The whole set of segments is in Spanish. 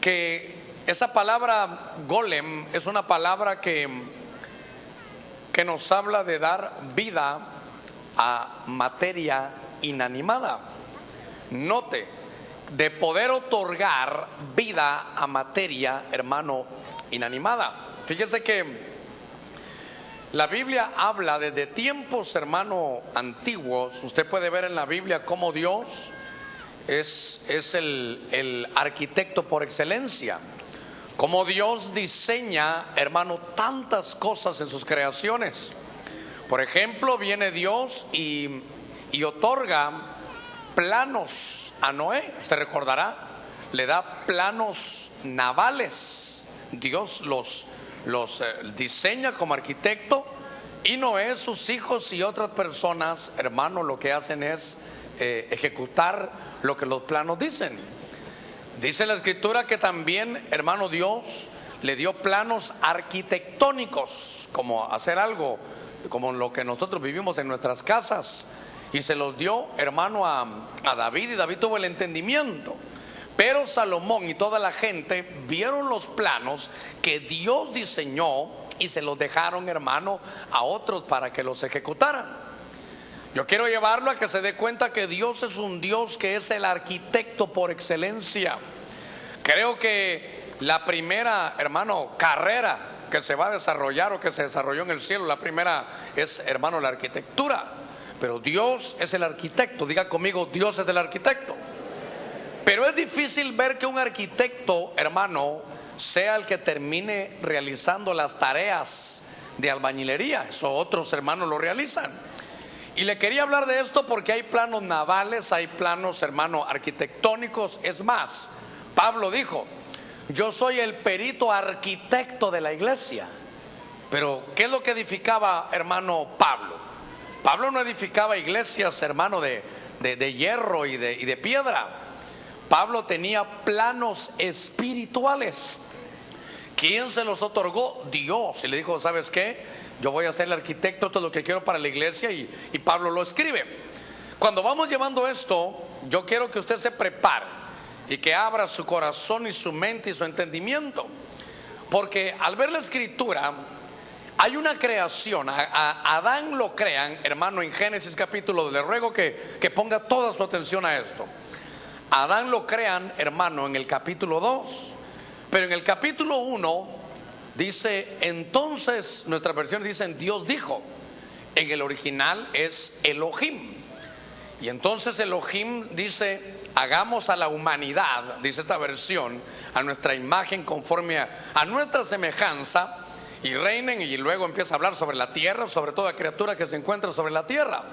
que esa palabra golem es una palabra que nos habla de dar vida a materia inanimada. Note, de poder otorgar vida a materia, hermano, inanimada. Fíjese que la Biblia habla desde tiempos, hermano, antiguos. Usted puede ver en la Biblia cómo Dios es el arquitecto por excelencia. Cómo Dios diseña, hermano, tantas cosas en sus creaciones. Por ejemplo, viene Dios y otorga planos a Noé. Usted recordará, le da planos navales. Dios los diseña como arquitecto, y Noé, sus hijos y otras personas, hermano, lo que hacen es ejecutar lo que los planos dicen. Dice la escritura que también, hermano, Dios le dio planos arquitectónicos, como hacer algo como lo que nosotros vivimos en nuestras casas, y se los dio, hermano, a David, y David tuvo el entendimiento. Pero Salomón y toda la gente vieron los planos que Dios diseñó y se los dejaron, hermano, a otros para que los ejecutaran. Yo quiero llevarlo a que se dé cuenta que Dios es un Dios que es el arquitecto por excelencia. Creo que la primera, hermano, carrera que se va a desarrollar o que se desarrolló en el cielo, la primera es, hermano, la arquitectura. Pero Dios es el arquitecto. Diga conmigo, Dios es el arquitecto. Pero es difícil ver que un arquitecto, hermano, sea el que termine realizando las tareas de albañilería. Eso otros hermanos lo realizan. Y le quería hablar de esto porque hay planos navales, hay planos, hermano, arquitectónicos. Es más, Pablo dijo: yo soy el perito arquitecto de la iglesia. Pero ¿qué es lo que edificaba, hermano, Pablo? Pablo no edificaba iglesias, hermano, de hierro y de piedra. Pablo tenía planos espirituales. ¿Quién se los otorgó? Dios. Y le dijo: ¿sabes qué? Yo voy a ser el arquitecto, esto es lo que quiero para la iglesia. Y Pablo lo escribe. Cuando vamos llevando esto, yo quiero que usted se prepare y que abra su corazón y su mente y su entendimiento. Porque al ver la escritura, hay una creación. A Adán lo crean, hermano, en Génesis capítulo. Le ruego que ponga toda su atención a esto. A Adán lo crean, hermano, en el capítulo 2. Pero en el capítulo 1 dice, entonces, nuestras versiones dicen Dios dijo. En el original es Elohim. Y entonces Elohim dice: hagamos a la humanidad, dice esta versión, a nuestra imagen, conforme a nuestra semejanza, y reinen. Y luego empieza a hablar sobre la tierra, sobre toda criatura que se encuentra sobre la tierra.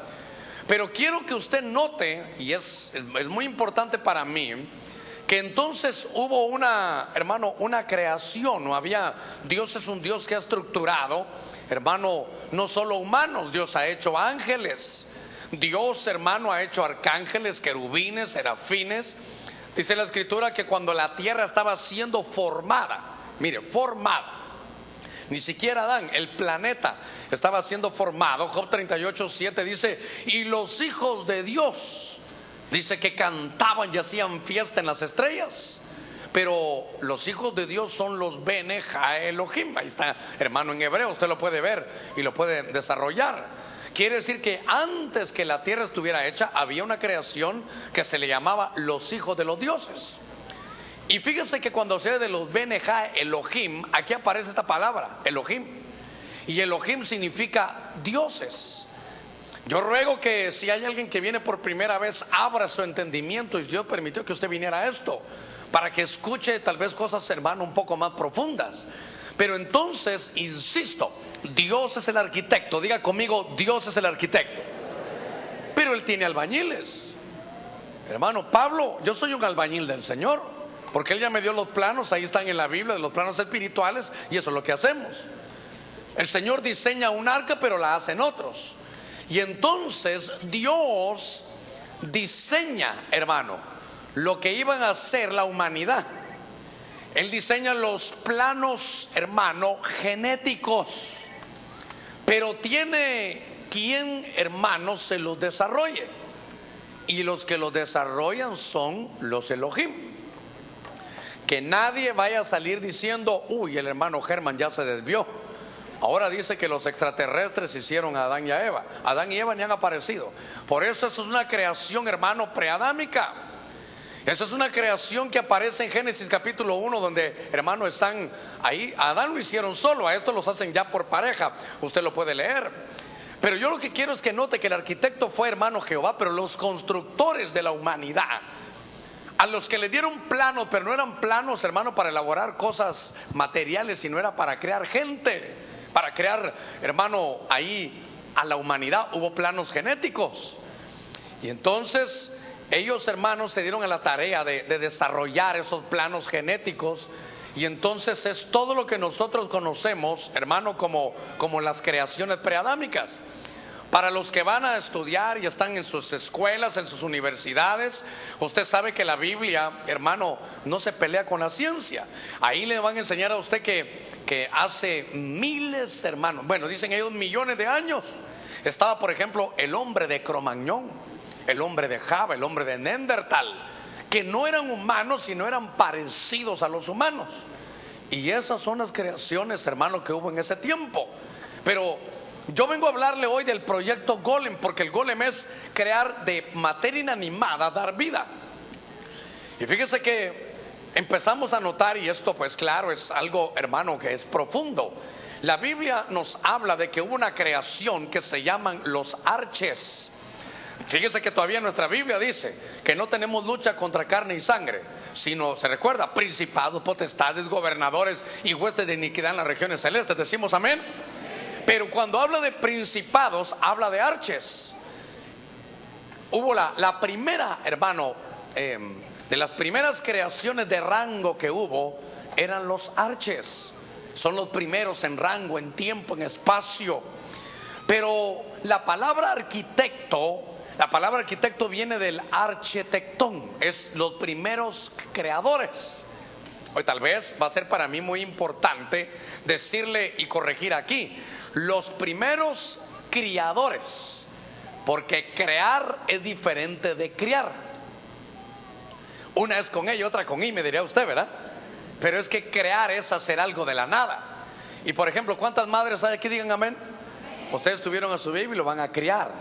Pero quiero que usted note, y es muy importante para mí, que entonces hubo una, hermano, una creación. No había, Dios es un Dios que ha estructurado, hermano, no solo humanos. Dios ha hecho ángeles. Dios, hermano, ha hecho arcángeles, querubines, serafines. Dice la escritura que cuando la tierra estaba siendo formada, mire, formada, ni siquiera Adán, el planeta estaba siendo formado. Job 38:7 dice: y los hijos de Dios, dice que cantaban y hacían fiesta en las estrellas. Pero los hijos de Dios son los Bene Ha Elohim. Ahí está, hermano, en hebreo, usted lo puede ver y lo puede desarrollar. Quiere decir que antes que la tierra estuviera hecha, había una creación que se le llamaba los hijos de los dioses. Y fíjese que cuando se ve de los Bene Ha Elohim, aquí aparece esta palabra, Elohim. Y Elohim significa dioses. Yo ruego que si hay alguien que viene por primera vez, abra su entendimiento. Y Dios permitió que usted viniera a esto, para que escuche tal vez cosas, hermano, un poco más profundas. Pero entonces, insisto, Dios es el arquitecto. Diga conmigo, Dios es el arquitecto. Pero Él tiene albañiles. Hermano, Pablo, yo soy un albañil del Señor, porque Él ya me dio los planos. Ahí están en la Biblia, de los planos espirituales. Y eso es lo que hacemos. El Señor diseña un arca, pero la hacen otros. Y entonces Dios diseña, hermano, lo que iban a hacer la humanidad. Él diseña los planos, hermano, genéticos. Pero tiene quien, hermano, se los desarrolle. Y los que los desarrollan son los Elohim. que nadie vaya a salir diciendo: uy, el hermano Germán ya se desvió. Ahora dice que los extraterrestres hicieron a Adán y a Eva. Adán y Eva ni han aparecido. Por eso es una creación, hermano, preadámica. Esa es una creación que aparece en Génesis capítulo 1, donde, hermano, están ahí. A Adán lo hicieron solo, a estos los hacen ya por pareja. Usted lo puede leer. Pero yo lo que quiero es que note que el arquitecto fue, hermano, Jehová, pero los constructores de la humanidad, a los que le dieron planos, pero no eran planos, hermano, para elaborar cosas materiales, sino era para crear gente. Para crear, hermano, ahí a la humanidad hubo planos genéticos. Y entonces ellos, hermanos, se dieron a la tarea de desarrollar esos planos genéticos. Y entonces es todo lo que nosotros conocemos, hermano, como las creaciones preadámicas. Para los que van a estudiar y están en sus escuelas, en sus universidades, usted sabe que la Biblia, hermano, no se pelea con la ciencia. Ahí le van a enseñar a usted que hace miles, hermanos, bueno, dicen ellos millones de años, estaba, por ejemplo, el hombre de Cromañón, el hombre de Java, el hombre de Neandertal, que no eran humanos, sino eran parecidos a los humanos. Y esas son las creaciones, hermano, que hubo en ese tiempo. Pero yo vengo a hablarle hoy del proyecto Golem, porque el Golem es crear de materia inanimada, dar vida. Y fíjese que empezamos a notar, y esto pues claro es algo, hermano, que es profundo. La Biblia nos habla de que hubo una creación que se llaman los arches. Fíjese que todavía nuestra Biblia dice que no tenemos lucha contra carne y sangre, sino, se recuerda, principados, potestades, gobernadores y huestes de iniquidad en las regiones celestes. Decimos amén. Pero cuando habla de principados, habla de arches. Hubo la primera, hermano, de las primeras creaciones de rango que hubo, eran los arches. Son los primeros en rango, en tiempo, en espacio. Pero la palabra arquitecto viene del architectón, es los primeros creadores. Hoy tal vez va a ser para mí muy importante decirle y corregir aquí: los primeros criadores, porque crear es diferente de criar. Una es con E y otra con I, me diría usted, ¿verdad? Pero es que crear es hacer algo de la nada. Y por ejemplo, ¿cuántas madres hay aquí? Digan amén. Ustedes tuvieron a su bebé y lo van a criar.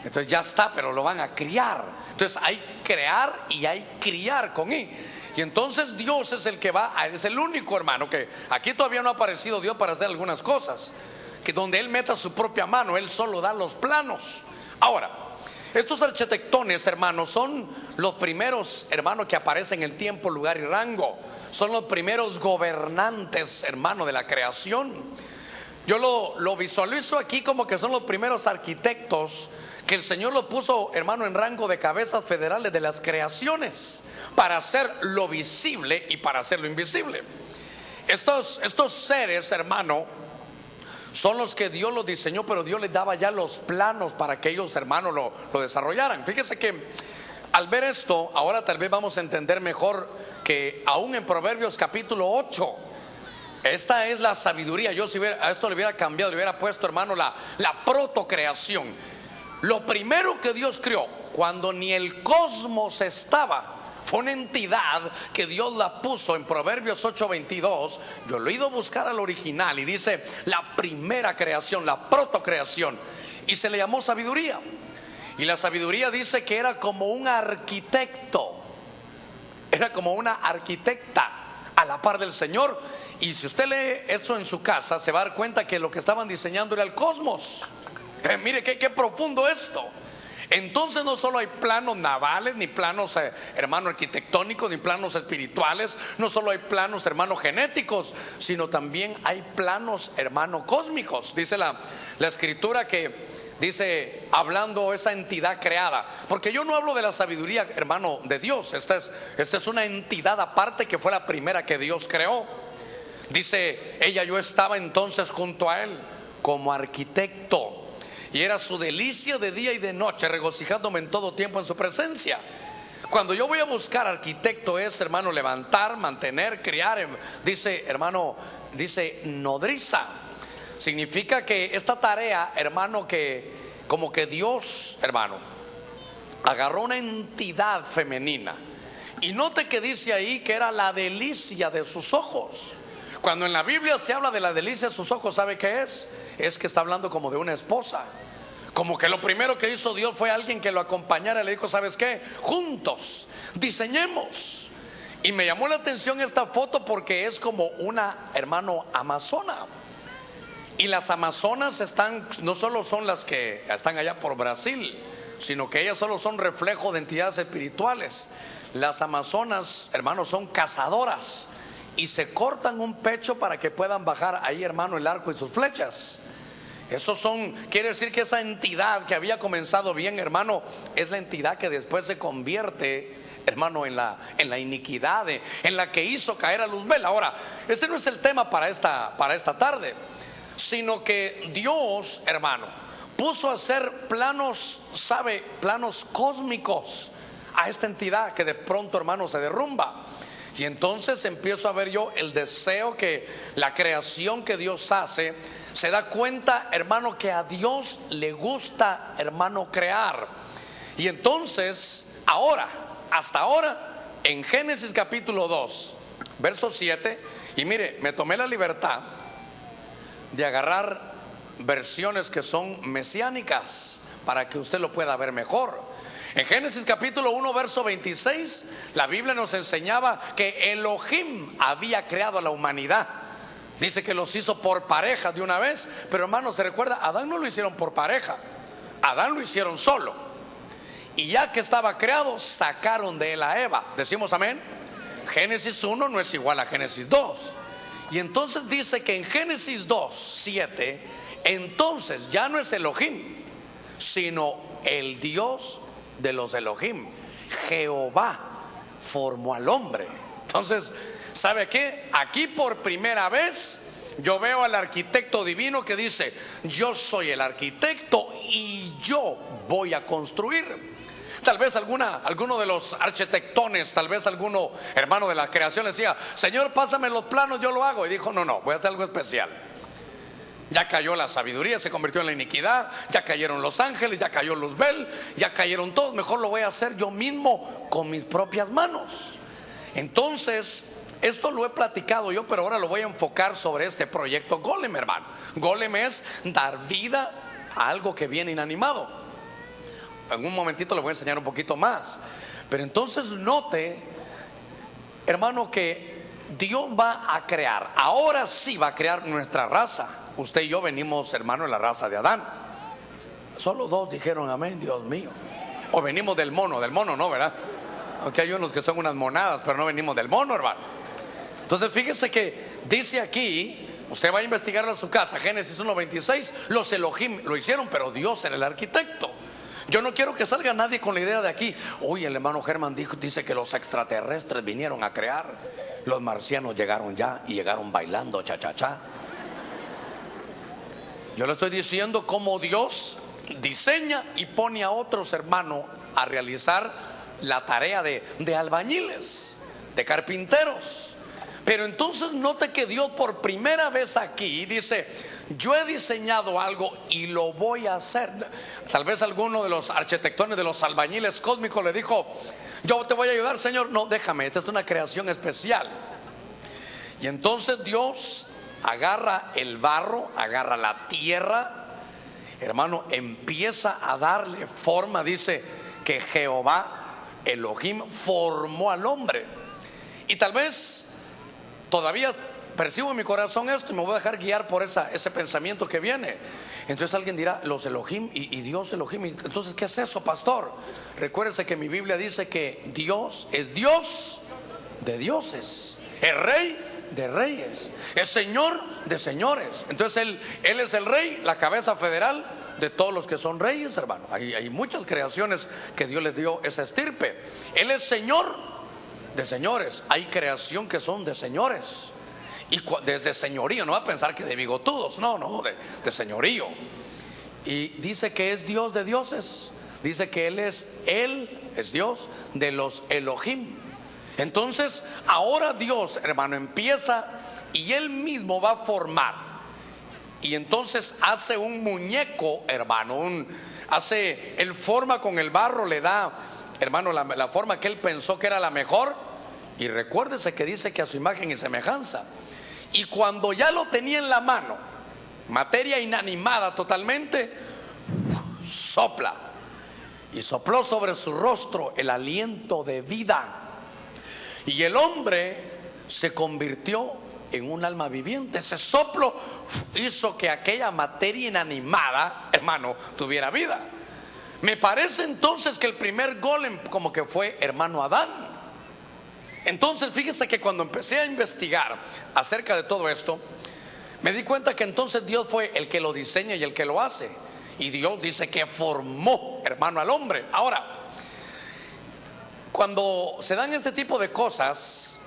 Entonces ya está, pero lo van a criar. Entonces hay crear y hay criar con I. Y entonces Dios es el que es el único, hermano, que aquí todavía no ha aparecido Dios para hacer algunas cosas, que donde Él meta su propia mano, Él solo da los planos. Ahora, estos arquitectones, hermanos, son los primeros, hermanos, que aparecen en tiempo, lugar y rango. Son los primeros gobernantes, hermano, de la creación. Yo lo visualizo aquí como que son los primeros arquitectos que el Señor lo puso, hermano, en rango de cabezas federales de las creaciones, para hacer lo visible y para hacer lo invisible. Estos seres, hermano, son los que Dios los diseñó, pero Dios les daba ya los planos para que ellos, hermano, lo desarrollaran. Fíjese que al ver esto, ahora tal vez vamos a entender mejor que aún en Proverbios capítulo 8, esta es la sabiduría. Yo si a esto le hubiera cambiado, le hubiera puesto, hermano, la protocreación. Lo primero que Dios creó, cuando ni el cosmos estaba, fue una entidad que Dios la puso en Proverbios 8:22. Yo lo he ido a buscar al original y dice la primera creación, la protocreación, y se le llamó sabiduría. Y la sabiduría dice que era como un arquitecto, era como una arquitecta a la par del Señor. Y si usted lee esto en su casa, se va a dar cuenta que lo que estaban diseñando era el cosmos. Mire qué profundo esto. Entonces no solo hay planos navales, ni planos, hermano, arquitectónicos, ni planos espirituales. No solo hay planos, hermano, genéticos, sino también hay planos, hermano, cósmicos. Dice la escritura que dice, hablando esa entidad creada, porque yo no hablo de la sabiduría, hermano, de Dios. Esta es una entidad aparte que fue la primera que Dios creó. Dice ella: yo estaba entonces junto a él como arquitecto, y era su delicia de día y de noche, regocijándome en todo tiempo en su presencia. Cuando yo voy a buscar arquitecto es, hermano, levantar, mantener, criar. Dice, hermano, dice nodriza. Significa que esta tarea, hermano, que como que Dios, hermano, agarró una entidad femenina Y note que dice ahí que era la delicia de sus ojos. Cuando en la Biblia se habla de la delicia de sus ojos, ¿sabe qué es? Es que está hablando como de una esposa. Como que lo primero que hizo Dios fue alguien que lo acompañara y le dijo: ¿sabes qué? Juntos diseñemos. Y me llamó la atención esta foto porque es como una, hermano, amazona. Y las amazonas no solo son las que están allá por Brasil, sino que ellas solo son reflejo de entidades espirituales. Las amazonas, hermanos, son cazadoras y se cortan un pecho para que puedan bajar ahí, hermano, el arco y sus flechas. Quiere decir que esa entidad que había comenzado bien, hermano, es la entidad que después se convierte, hermano, en la iniquidad, en la que hizo caer a Luzbel. Ahora, ese no es el tema para esta tarde, sino que Dios, hermano, puso a hacer planos cósmicos a esta entidad que de pronto, hermano, se derrumba. Y entonces empiezo a ver yo el deseo que la creación que Dios hace, se da cuenta, hermano, que a Dios le gusta, hermano, crear. Y entonces, hasta ahora, en Génesis capítulo 2, verso 7, y mire, me tomé la libertad de agarrar versiones que son mesiánicas para que usted lo pueda ver mejor. En Génesis capítulo 1, verso 26, la Biblia nos enseñaba que Elohim había creado a la humanidad. Dice que los hizo por pareja de una vez. Pero, hermano, se recuerda, Adán no lo hicieron por pareja, Adán lo hicieron solo. Y ya que estaba creado, sacaron de él a Eva. Decimos amén. Génesis 1 no es igual a Génesis 2. Y entonces dice que en Génesis 2, 7, entonces ya no es Elohim, sino el Dios de los Elohim, Jehová, formó al hombre. Entonces, ¿sabe qué? Aquí por primera vez yo veo al arquitecto divino que dice: yo soy el arquitecto y yo voy a construir. Tal vez alguno de los arquitectones, tal vez alguno, hermano, de la creación le decía: Señor, pásame los planos, yo lo hago. Y dijo: no, voy a hacer algo especial. Ya cayó la sabiduría, se convirtió en la iniquidad, ya cayeron los ángeles, ya cayó Luzbel, ya cayeron todos. Mejor lo voy a hacer yo mismo con mis propias manos. Entonces, esto lo he platicado yo, pero ahora lo voy a enfocar sobre este proyecto Golem, hermano. Golem es dar vida a algo que viene inanimado. En un momentito le voy a enseñar un poquito más. Pero entonces note, hermano, que Dios va a crear, ahora sí va a crear nuestra raza. Usted y yo venimos, hermano, en la raza de Adán. Solo dos dijeron amén, Dios mío. O venimos del mono no, ¿verdad? Aunque hay unos que son unas monadas, pero no venimos del mono, hermano. Entonces fíjese que dice aquí, usted va a investigarlo en su casa, Génesis 1:26, los Elohim lo hicieron, pero Dios era el arquitecto. Yo no quiero que salga nadie con la idea de aquí: uy, el hermano Germán dice que los extraterrestres vinieron a crear, los marcianos llegaron ya y llegaron bailando cha-cha-cha. Yo le estoy diciendo cómo Dios diseña y pone a otros, hermanos, a realizar la tarea de albañiles, de carpinteros. Pero entonces note que Dios por primera vez aquí dice: yo he diseñado algo y lo voy a hacer. Tal vez alguno de los arquitectones, de los albañiles cósmicos le dijo: yo te voy a ayudar, Señor. No, déjame, esta es una creación especial. Y entonces Dios agarra el barro, agarra la tierra, hermano, empieza a darle forma. Dice que Jehová, Elohim, formó al hombre. Y tal vez todavía percibo en mi corazón esto y me voy a dejar guiar por ese pensamiento que viene. Entonces alguien dirá: los Elohim y Dios Elohim, entonces ¿qué es eso, pastor? Recuérdese que mi Biblia dice que Dios es Dios de dioses, es Rey de reyes, es Señor de señores. Entonces él es el rey, la cabeza federal de todos los que son reyes, hermano. Hay muchas creaciones que Dios les dio esa estirpe. Él es Señor de señores. Hay creación que son de señores, y desde señorío, no va a pensar que de bigotudos, no, de señorío. Y dice que es Dios de dioses. Dice que Él es Dios de los Elohim. Entonces ahora Dios, hermano, empieza y Él mismo va a formar. Y entonces hace un muñeco, hermano, él forma con el barro, le da hermano, la forma que él pensó que era la mejor. Y recuérdese que dice que a su imagen y semejanza. Y cuando ya lo tenía en la mano, materia inanimada totalmente, sopla. Y sopló sobre su rostro el aliento de vida. Y el hombre se convirtió en un alma viviente. Ese soplo hizo que aquella materia inanimada, hermano, tuviera vida. Me parece entonces que el primer golem como que fue hermano Adán. Entonces fíjese que cuando empecé a investigar acerca de todo esto, me di cuenta que entonces Dios fue el que lo diseña y el que lo hace. Y Dios dice que formó, hermano, al hombre. Ahora, cuando se dan este tipo de cosas,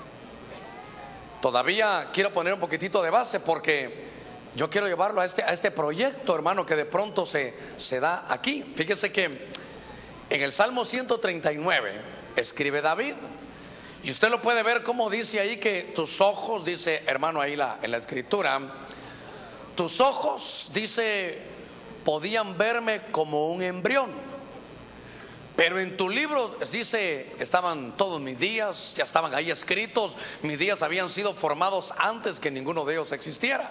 todavía quiero poner un poquitito de base, porque yo quiero llevarlo a este proyecto, hermano, que de pronto se da aquí. Fíjese que en el Salmo 139 escribe David, y usted lo puede ver como dice ahí que tus ojos, dice, hermano, ahí en la escritura, tus ojos, dice, podían verme como un embrión, pero en tu libro, dice, estaban todos mis días, ya estaban ahí escritos, mis días habían sido formados antes que ninguno de ellos existiera.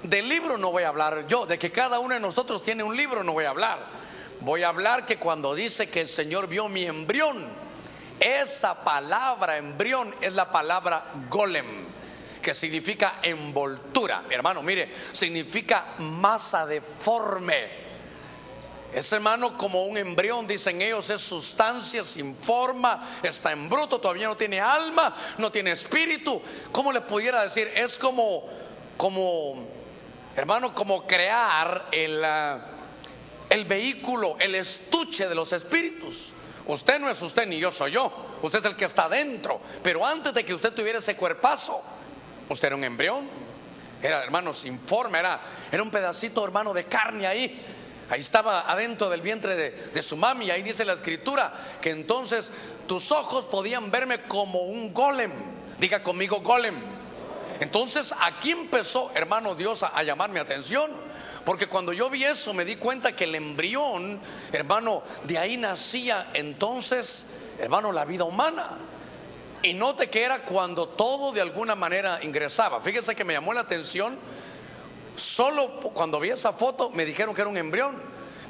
Del libro no voy a hablar yo, de que cada uno de nosotros tiene un libro no voy a hablar. Voy a hablar que cuando dice que el Señor vio mi embrión, esa palabra embrión es la palabra golem, que significa envoltura. Hermano, mire, significa masa deforme. Es, hermano, como un embrión, dicen ellos, es sustancia sin forma, está en bruto, todavía no tiene alma, no tiene espíritu. ¿Cómo le pudiera decir? Es como hermano, como crear el vehículo, el estuche de los espíritus. Usted no es usted ni yo soy yo, usted es el que está dentro. Pero antes de que usted tuviera ese cuerpazo, usted era un embrión, era, hermano, sin forma, era un pedacito, hermano, de carne ahí. Ahí estaba adentro del vientre de su mami. Y ahí dice la escritura que entonces tus ojos podían verme como un golem. Diga conmigo, golem. Entonces aquí empezó, hermano, Dios a llamar mi atención, porque cuando yo vi eso me di cuenta que el embrión, hermano, de ahí nacía entonces, hermano, la vida humana. Y note que era cuando todo de alguna manera ingresaba. Fíjese que me llamó la atención. Solo cuando vi esa foto me dijeron que era un embrión,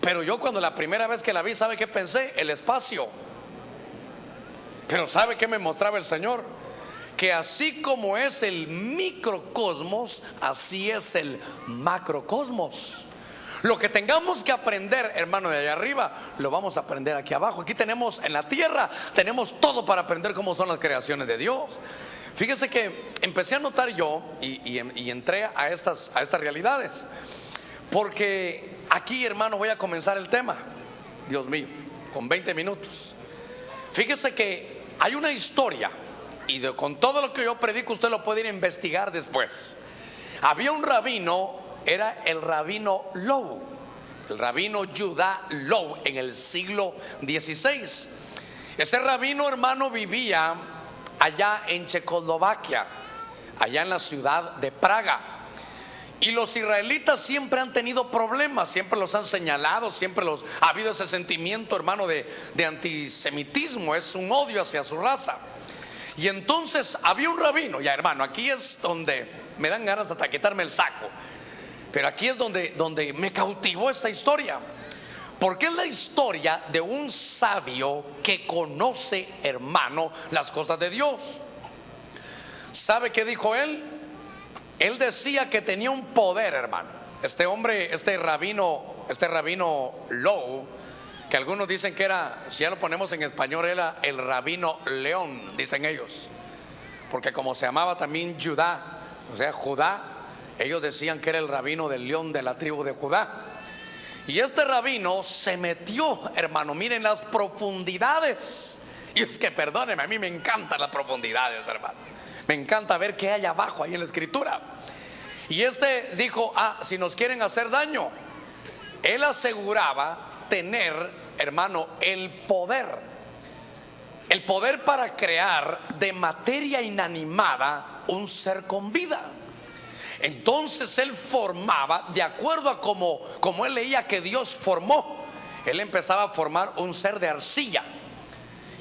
pero yo cuando la primera vez que la vi, ¿sabe qué pensé? El espacio. Pero ¿sabe qué me mostraba el Señor? Que así como es el microcosmos, así es el macrocosmos. Lo que tengamos que aprender, hermano, de allá arriba, lo vamos a aprender aquí abajo. Aquí tenemos en la tierra, tenemos todo para aprender cómo son las creaciones de Dios. Fíjense que empecé a notar yo y entré a estas realidades, porque aquí, hermano, voy a comenzar el tema. Dios mío, con 20 minutos. Fíjese que hay una historia, y con todo lo que yo predico usted lo puede ir a investigar después. Había un rabino, era el rabino Low, el rabino Judá Low, en el siglo XVI. Ese rabino, hermano, vivía allá en Checoslovaquia, allá en la ciudad de Praga. Y los israelitas siempre han tenido problemas, siempre los han señalado, siempre ha habido ese sentimiento, hermano, de antisemitismo, es un odio hacia su raza. Y entonces había un rabino, ya, hermano, aquí es donde me dan ganas de hasta quitarme el saco, pero aquí es donde me cautivó esta historia, porque es la historia de un sabio que conoce, hermano, las cosas de Dios. ¿Sabe qué dijo él? Él decía que tenía un poder, hermano. Este hombre, este rabino Low, que algunos dicen que era, si ya lo ponemos en español, era el rabino león, dicen ellos, porque como se llamaba también Judá, o sea, Judá, ellos decían que era el rabino del león de la tribu de Judá. Y este rabino se metió, hermano, miren las profundidades. Y es que perdónenme, a mí me encantan las profundidades, hermano. Me encanta ver qué hay abajo ahí en la escritura. Y este dijo, si nos quieren hacer daño. Él aseguraba tener, hermano, el poder para crear de materia inanimada un ser con vida. Entonces él formaba, de acuerdo a como él leía que Dios formó, él empezaba a formar un ser de arcilla.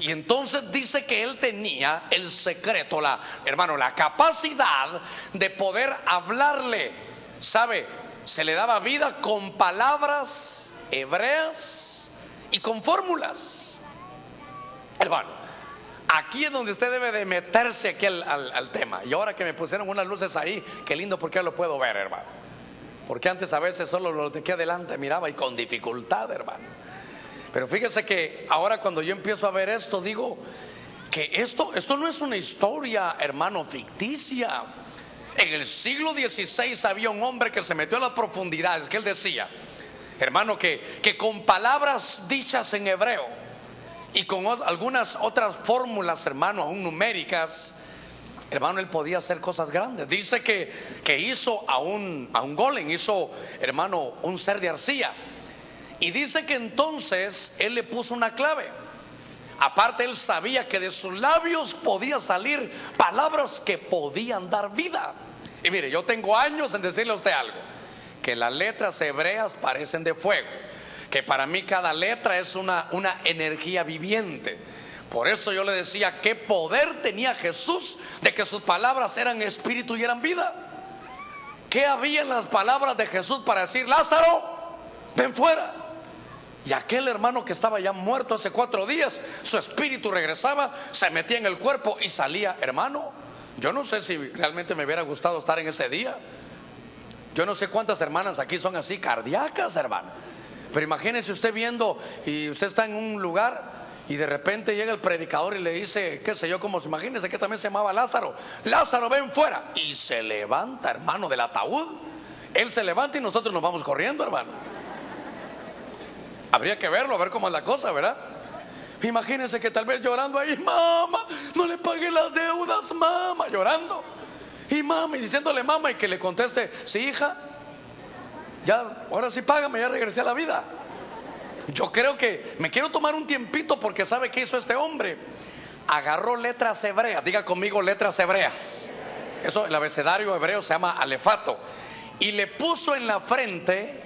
Y entonces dice que él tenía el secreto, hermano, la capacidad de poder hablarle. ¿Sabe? Se le daba vida con palabras hebreas y con fórmulas. Hermano, aquí es donde usted debe de meterse aquí al tema. Y ahora que me pusieron unas luces ahí, qué lindo, porque ya lo puedo ver, hermano. Porque antes a veces solo lo de aquí adelante miraba y con dificultad, hermano. Pero fíjese que ahora cuando yo empiezo a ver esto, digo que esto no es una historia, hermano, ficticia. En el siglo XVI había un hombre que se metió a las profundidades, que él decía, hermano, que con palabras dichas en hebreo y con algunas otras fórmulas, hermano, aún numéricas, hermano, él podía hacer cosas grandes. Dice que hizo a un golem, hizo, hermano, un ser de arcilla. Y dice que entonces él le puso una clave. Aparte, él sabía que de sus labios podía salir palabras que podían dar vida. Y mire, yo tengo años en decirle a usted algo, que las letras hebreas parecen de fuego, que para mí cada letra es una energía viviente. Por eso yo le decía, qué poder tenía Jesús de que sus palabras eran espíritu y eran vida. ¿Qué había en las palabras de Jesús para decir, Lázaro, ven fuera? Y aquel hermano que estaba ya muerto hace 4 días, su espíritu regresaba, se metía en el cuerpo y salía. Hermano, yo no sé si realmente me hubiera gustado estar en ese día. Yo no sé cuántas hermanas aquí son así cardíacas, hermano. Pero imagínese usted viendo, y usted está en un lugar y de repente llega el predicador y le dice, qué sé yo, como imagínese que también se llamaba Lázaro, Lázaro, ven fuera. Y se levanta, hermano, del ataúd. Él se levanta y nosotros nos vamos corriendo, hermano. Habría que verlo, a ver cómo es la cosa, ¿verdad? Imagínense que tal vez llorando ahí, mamá, no le pagué las deudas, mamá, llorando. Y mami, diciéndole mamá, y que le conteste, sí, hija, ya, ahora sí págame, ya regresé a la vida. Yo creo que me quiero tomar un tiempito, porque ¿sabe qué hizo este hombre? Agarró letras hebreas, diga conmigo letras hebreas. Eso, el abecedario hebreo se llama alefato. Y le puso en la frente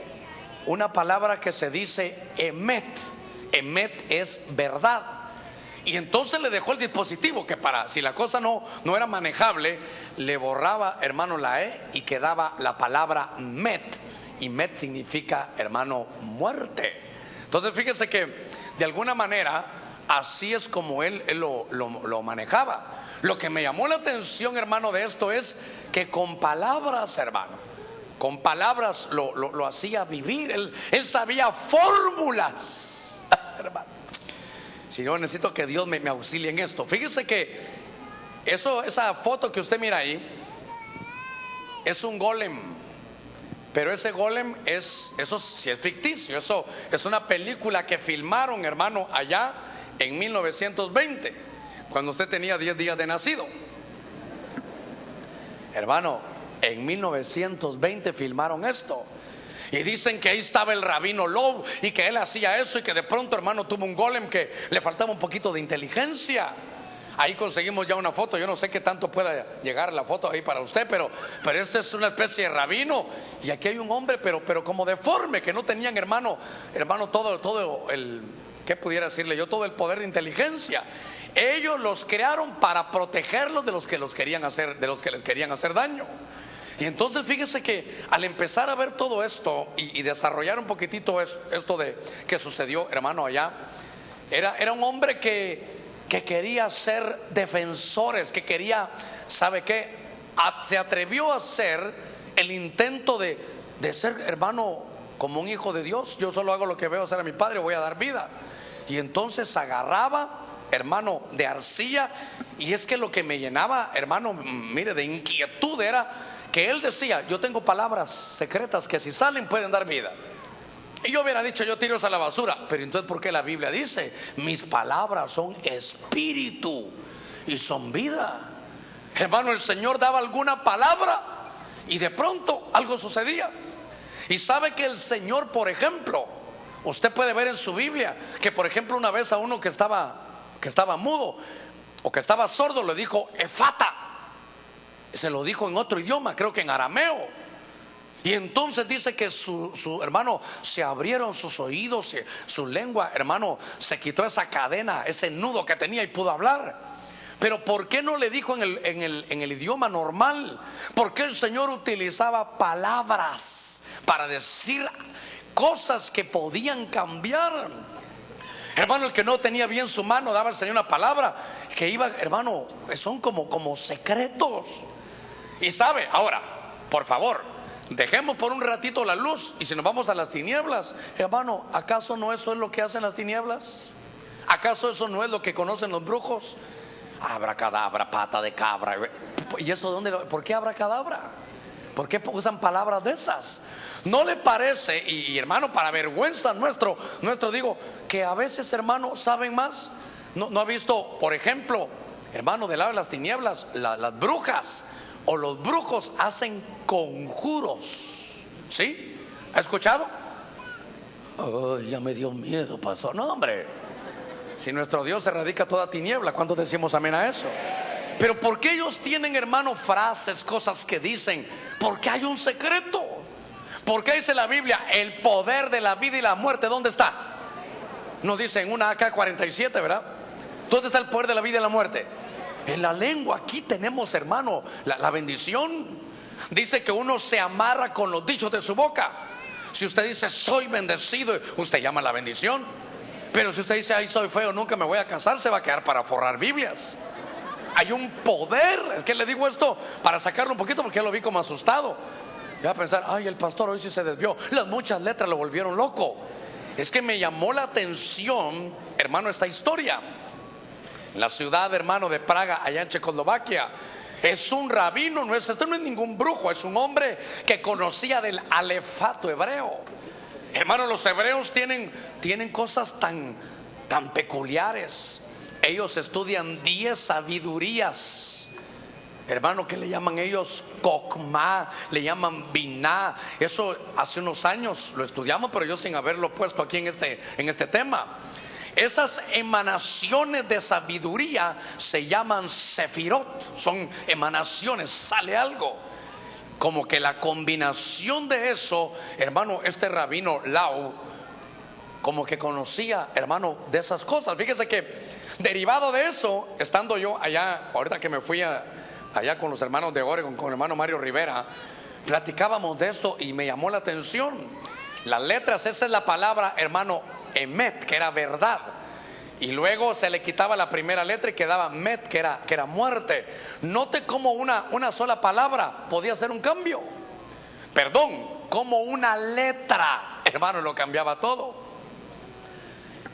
una palabra que se dice emet. Emet es verdad. Y entonces le dejó el dispositivo que para, si la cosa no era manejable, le borraba, hermano, la E y quedaba la palabra met. Y met significa, hermano, muerte. Entonces fíjese que de alguna manera así es como él lo manejaba. Lo que me llamó la atención, hermano, de esto es que con palabras, hermano, con palabras lo hacía vivir. Él sabía fórmulas. Hermano, si no, necesito que Dios me auxilie en esto. Fíjese que esa foto que usted mira ahí es un golem. Pero ese golem eso sí es ficticio. Eso es una película que filmaron, hermano, allá en 1920, cuando usted tenía 10 días de nacido. Hermano, en 1920 filmaron esto. Y dicen que ahí estaba el rabino Loeb y que él hacía eso, y que de pronto, hermano, tuvo un golem que le faltaba un poquito de inteligencia. Ahí conseguimos ya una foto. Yo no sé qué tanto pueda llegar la foto ahí para usted, pero este es una especie de rabino. Y aquí hay un hombre, pero como deforme, que no tenían, hermano, todo el, ¿qué pudiera decirle yo? Todo el poder de inteligencia. Ellos los crearon para protegerlos de los que les querían hacer daño. Y entonces fíjese que al empezar a ver todo esto y desarrollar un poquitito esto de que sucedió, hermano, allá, era un hombre que quería ser defensores, que quería, ¿sabe qué? Se atrevió a hacer el intento de ser, hermano, como un hijo de Dios. Yo solo hago lo que veo hacer a mi padre, voy a dar vida. Y entonces agarraba, hermano, de arcilla. Y es que lo que me llenaba, hermano, mire, de inquietud era que él decía, yo tengo palabras secretas que si salen pueden dar vida. Y yo hubiera dicho, yo tiro eso a la basura. Pero entonces, ¿por qué la Biblia dice, mis palabras son espíritu y son vida? Hermano, el Señor daba alguna palabra y de pronto algo sucedía. Y sabe que el Señor, por ejemplo, usted puede ver en su Biblia que, por ejemplo, una vez a uno que estaba mudo o que estaba sordo le dijo Efata. Se lo dijo en otro idioma, creo que en arameo. Y entonces dice que su hermano, se abrieron sus oídos, su lengua, hermano, se quitó esa cadena, ese nudo que tenía y pudo hablar. Pero ¿por qué no le dijo en el idioma normal? Porque el Señor utilizaba palabras para decir cosas que podían cambiar. Hermano, el que no tenía bien su mano, daba al Señor una palabra que iba, hermano, son como secretos. Y sabe, ahora, por favor, dejemos por un ratito la luz y si nos vamos a las tinieblas, hermano, ¿acaso no eso es lo que hacen las tinieblas? ¿Acaso eso no es lo que conocen los brujos? Abracadabra, pata de cabra. ¿Y eso dónde? ¿Por qué abracadabra? ¿Por qué usan palabras de esas? ¿No le parece, y hermano, para vergüenza nuestro digo, que a veces, hermano, saben más? ¿No ha visto, por ejemplo, hermano, del lado de las tinieblas, las brujas o los brujos hacen conjuros? ¿Sí? ¿Ha escuchado? Ay, ya me dio miedo, pastor. No, hombre, si nuestro Dios erradica toda tiniebla, ¿cuántos decimos amén a eso? Pero ¿por qué ellos tienen, hermano, frases, cosas que dicen? Porque hay un secreto. Porque dice la Biblia, el poder de la vida y la muerte, ¿dónde está? Nos dice en una AK-47, ¿verdad? ¿Dónde está el poder de la vida y la muerte? En la lengua. Aquí tenemos, hermano, la bendición. Dice que uno se amarra con los dichos de su boca. Si usted dice soy bendecido, usted llama la bendición. Pero si usted dice ay, soy feo, nunca me voy a casar, se va a quedar para forrar Biblias. Hay un poder. Es que le digo esto para sacarlo un poquito, porque ya lo vi como asustado. Ya a pensar, ay, el pastor hoy sí se desvió. Las muchas letras lo volvieron loco. Es que me llamó la atención, hermano, esta historia. En la ciudad, hermano, de Praga, allá en Checoslovaquia, es un rabino, este no es ningún brujo, es un hombre que conocía del alefato hebreo. Hermano, los hebreos tienen cosas tan peculiares. Ellos estudian 10 sabidurías, hermano, que le llaman ellos Kokma, le llaman Biná. Eso hace unos años lo estudiamos, pero yo sin haberlo puesto aquí en este tema. Esas emanaciones de sabiduría se llaman sefirot, son emanaciones, sale algo. Como que la combinación de eso, hermano, este rabino Lau, como que conocía, hermano, de esas cosas. Fíjese que derivado de eso, estando yo allá, ahorita que me fui allá con los hermanos de Oregon, con el hermano Mario Rivera, platicábamos de esto y me llamó la atención. Las letras, esa es la palabra, hermano, emet, que era verdad. Y luego se le quitaba la primera letra y quedaba met, que era muerte. Note cómo una sola palabra podía hacer un cambio. Perdón, como una letra, hermano, lo cambiaba todo.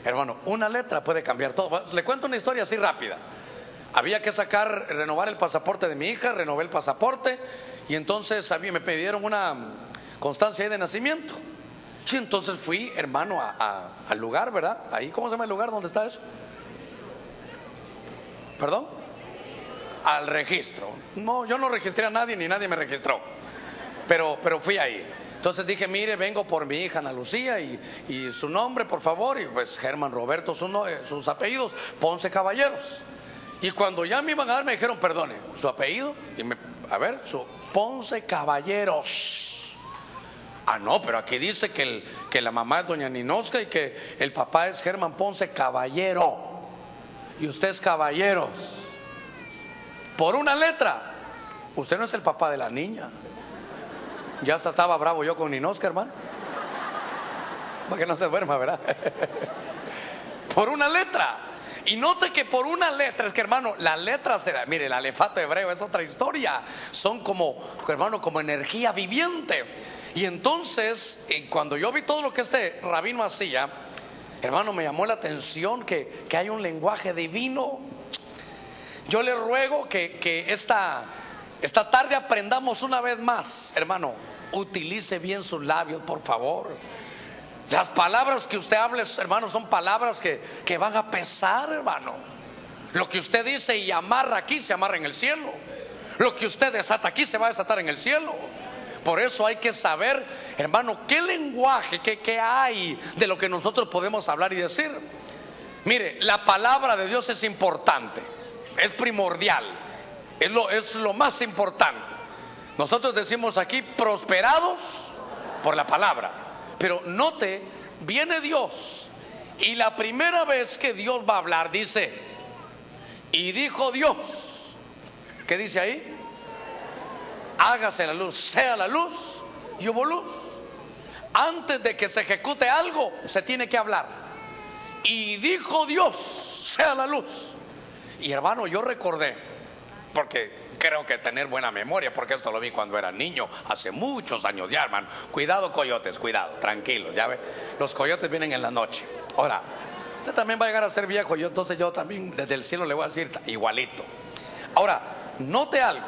Hermano, una letra puede cambiar todo. Le cuento una historia así rápida. Había que renovar el pasaporte de mi hija, renové el pasaporte y entonces me pidieron una constancia de nacimiento. Y entonces fui, hermano, al lugar, ¿verdad? Ahí, ¿cómo se llama el lugar? ¿Dónde está eso? ¿Perdón? Al registro. No, yo no registré a nadie, ni nadie me registró. Pero fui ahí. Entonces dije, mire, vengo por mi hija Ana Lucía y su nombre, por favor. Y pues Germán Roberto, sus apellidos, Ponce Caballeros. Y cuando ya me iban a dar, me dijeron, perdone, su apellido. Y su Ponce Caballeros. Ah, no, pero aquí dice que la mamá es doña Ninosca y que el papá es Germán Ponce Caballero. Y usted es Caballeros. Por una letra. Usted no es el papá de la niña. Ya hasta estaba bravo yo con Ninosca, hermano. Para que no se duerma, ¿verdad? Por una letra. Y note que por una letra, es que hermano, la letra será, mire, el alefato hebreo es otra historia. Son como, hermano, como energía viviente. Y entonces, cuando yo vi todo lo que este rabino hacía, hermano, me llamó la atención que hay un lenguaje divino. Yo le ruego que esta tarde aprendamos una vez más, hermano. Utilice bien sus labios, por favor. Las palabras que usted hable, hermano, son palabras que van a pesar, hermano. Lo que usted dice y amarra aquí, se amarra en el cielo. Lo que usted desata aquí, se va a desatar en el cielo. Por eso hay que saber, hermano, qué lenguaje, qué hay de lo que nosotros podemos hablar y decir. Mire, la palabra de Dios es importante, es primordial, es lo más importante. Nosotros decimos aquí prosperados por la palabra. Pero note, viene Dios y la primera vez que Dios va a hablar dice: y dijo Dios. ¿Qué dice ahí? Hágase la luz, sea la luz, y hubo luz. Antes de que se ejecute algo, se tiene que hablar. Y dijo Dios, sea la luz. Y hermano, yo recordé, porque creo que tener buena memoria, porque esto lo vi cuando era niño, hace muchos años ya, hermano. Cuidado, coyotes, cuidado, tranquilos, ya ve. Los coyotes vienen en la noche. Ahora, usted también va a llegar a ser viejo, entonces yo también desde el cielo le voy a decir igualito. Ahora, note algo.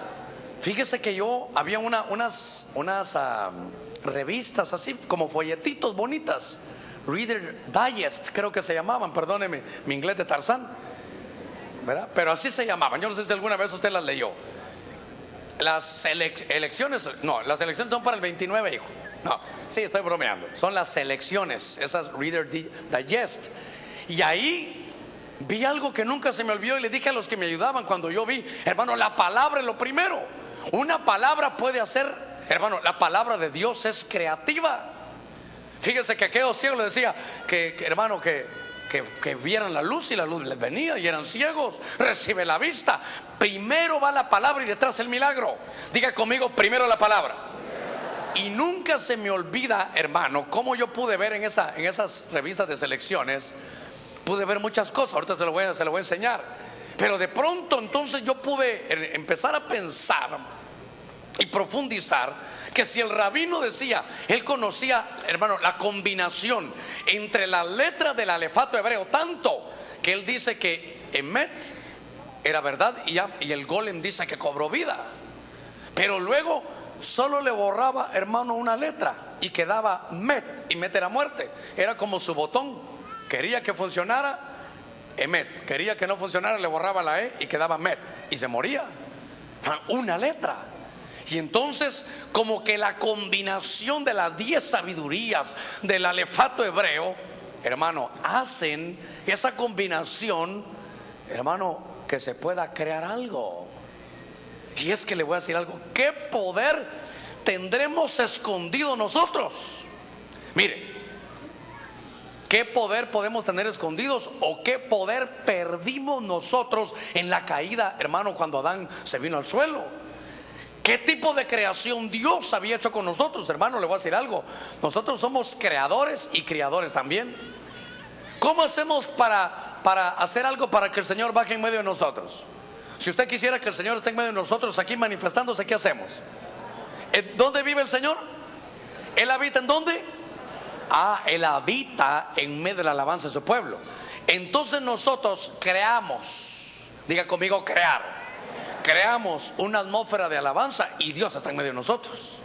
Fíjese que yo había unas revistas así como folletitos bonitas, Reader Digest creo que se llamaban, perdóneme mi inglés de Tarzán, ¿verdad? Pero así se llamaban. Yo no sé si alguna vez usted las leyó. Las elecciones, no, las elecciones son para el 29, hijo. No, sí, estoy bromeando. Son las elecciones, esas Reader Digest. Y ahí vi algo que nunca se me olvidó y le dije a los que me ayudaban cuando yo vi, hermano, la palabra es lo primero. Una palabra puede hacer, hermano, la palabra de Dios es creativa. Fíjese que aquellos ciegos les decía hermano, que vieran la luz y la luz les venía y eran ciegos. Recibe la vista. Primero va la palabra y detrás el milagro. Diga conmigo, primero la palabra. Y nunca se me olvida, hermano, cómo yo pude ver en esas revistas de selecciones. Pude ver muchas cosas, ahorita se lo voy a enseñar. Pero de pronto entonces yo pude empezar a pensar y profundizar que si el rabino decía, él conocía, hermano, la combinación entre la letra del alefato hebreo, tanto que él dice que Emet era verdad y el golem dice que cobró vida, pero luego solo le borraba, hermano, una letra y quedaba Met, y Met era muerte, era como su botón. Quería que funcionara, Emet. Quería que no funcionara, le borraba la E y quedaba Met, y se moría. Una letra. Y entonces, como que la combinación de las 10 sabidurías del alefato hebreo, hermano, hacen esa combinación, hermano, que se pueda crear algo. Y es que le voy a decir algo: ¿qué poder tendremos escondido nosotros? Mire, ¿qué poder podemos tener escondidos o qué poder perdimos nosotros en la caída, hermano, cuando Adán se vino al suelo? ¿Qué tipo de creación Dios había hecho con nosotros, hermano? Le voy a decir algo: nosotros somos creadores y criadores también. ¿Cómo hacemos para hacer algo para que el Señor baje en medio de nosotros? Si usted quisiera que el Señor esté en medio de nosotros aquí manifestándose, ¿qué hacemos? ¿Dónde vive el Señor? ¿Él habita en dónde? Él habita en medio de la alabanza de su pueblo. Entonces nosotros creamos, diga conmigo, creamos una atmósfera de alabanza y Dios está en medio de nosotros.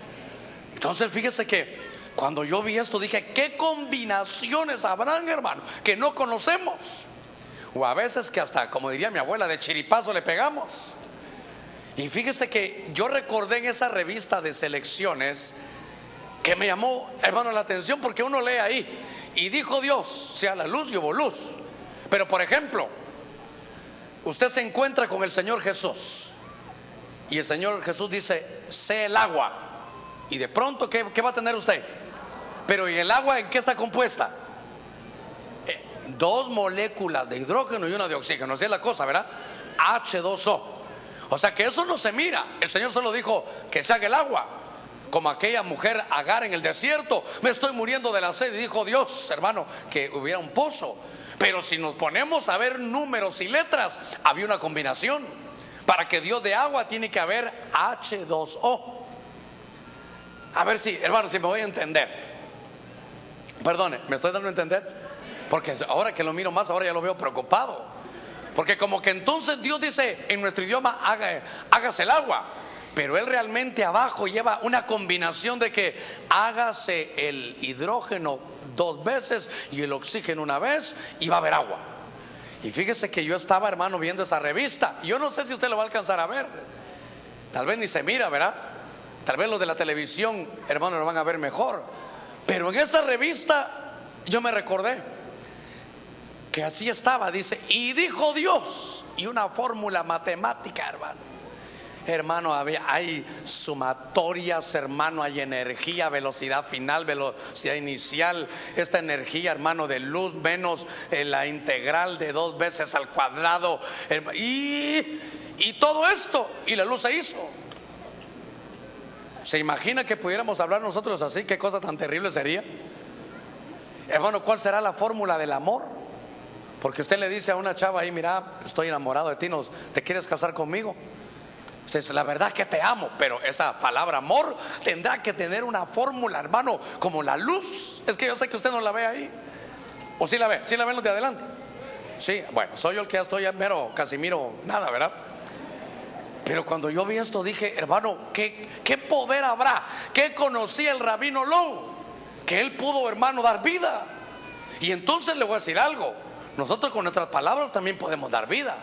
Entonces fíjese que cuando yo vi esto dije: ¿qué combinaciones habrán, hermano, que no conocemos? O a veces que hasta, como diría mi abuela, de chiripazo le pegamos. Y fíjese que yo recordé en esa revista de selecciones que me llamó, hermano, la atención, porque uno lee ahí: y dijo Dios, sea la luz, y hubo luz. Pero por ejemplo, usted se encuentra con el Señor Jesús y el Señor Jesús dice: sé el agua. Y de pronto, ¿qué va a tener usted? Pero ¿y el agua en qué está compuesta? 2 moléculas de hidrógeno y una de oxígeno. Así es la cosa, ¿verdad? H2O. O sea que eso no se mira. El Señor solo dijo que se haga el agua. Como aquella mujer Agar en el desierto: me estoy muriendo de la sed. Y dijo Dios, hermano, que hubiera un pozo. Pero si nos ponemos a ver números y letras, había una combinación. Para que Dios dé agua tiene que haber H2O. A ver si, hermano, si me voy a entender. Perdone, ¿me estoy dando a entender? Porque ahora que lo miro más, ahora ya lo veo preocupado. Porque como que entonces Dios dice en nuestro idioma: hágase el agua. Pero Él realmente abajo lleva una combinación de que hágase el hidrógeno 2 veces y el oxígeno 1 vez, y va a haber agua. Y fíjese que yo estaba, hermano, viendo esa revista. Yo no sé si usted lo va a alcanzar a ver. Tal vez ni se mira, ¿verdad? Tal vez los de la televisión, hermano, lo van a ver mejor. Pero en esta revista yo me recordé que así estaba, dice: y dijo Dios, y una fórmula matemática, hermano. hermano, hay sumatorias, hermano, hay energía, velocidad final, velocidad inicial. Esta energía, hermano, de luz menos la integral de 2 veces al cuadrado, y todo esto, y la luz se hizo. ¿Se imagina que pudiéramos hablar nosotros así? ¿Qué cosa tan terrible sería? Hermano, ¿cuál será la fórmula del amor? Porque usted le dice a una chava ahí: mira, estoy enamorado de ti, ¿te quieres casar conmigo? Usted dice: la verdad que te amo. Pero esa palabra amor tendrá que tener una fórmula, hermano, como la luz. Es que yo sé que usted no la ve ahí. ¿O sí la ve? ¿Sí la ven los de adelante? Sí, bueno, soy yo el que ya estoy mero Casimiro, nada, ¿verdad? Pero cuando yo vi esto dije: hermano, ¿qué poder habrá? ¿Qué conocía el rabino Low? Que él pudo, hermano, dar vida. Y entonces le voy a decir algo: nosotros con nuestras palabras también podemos dar vida.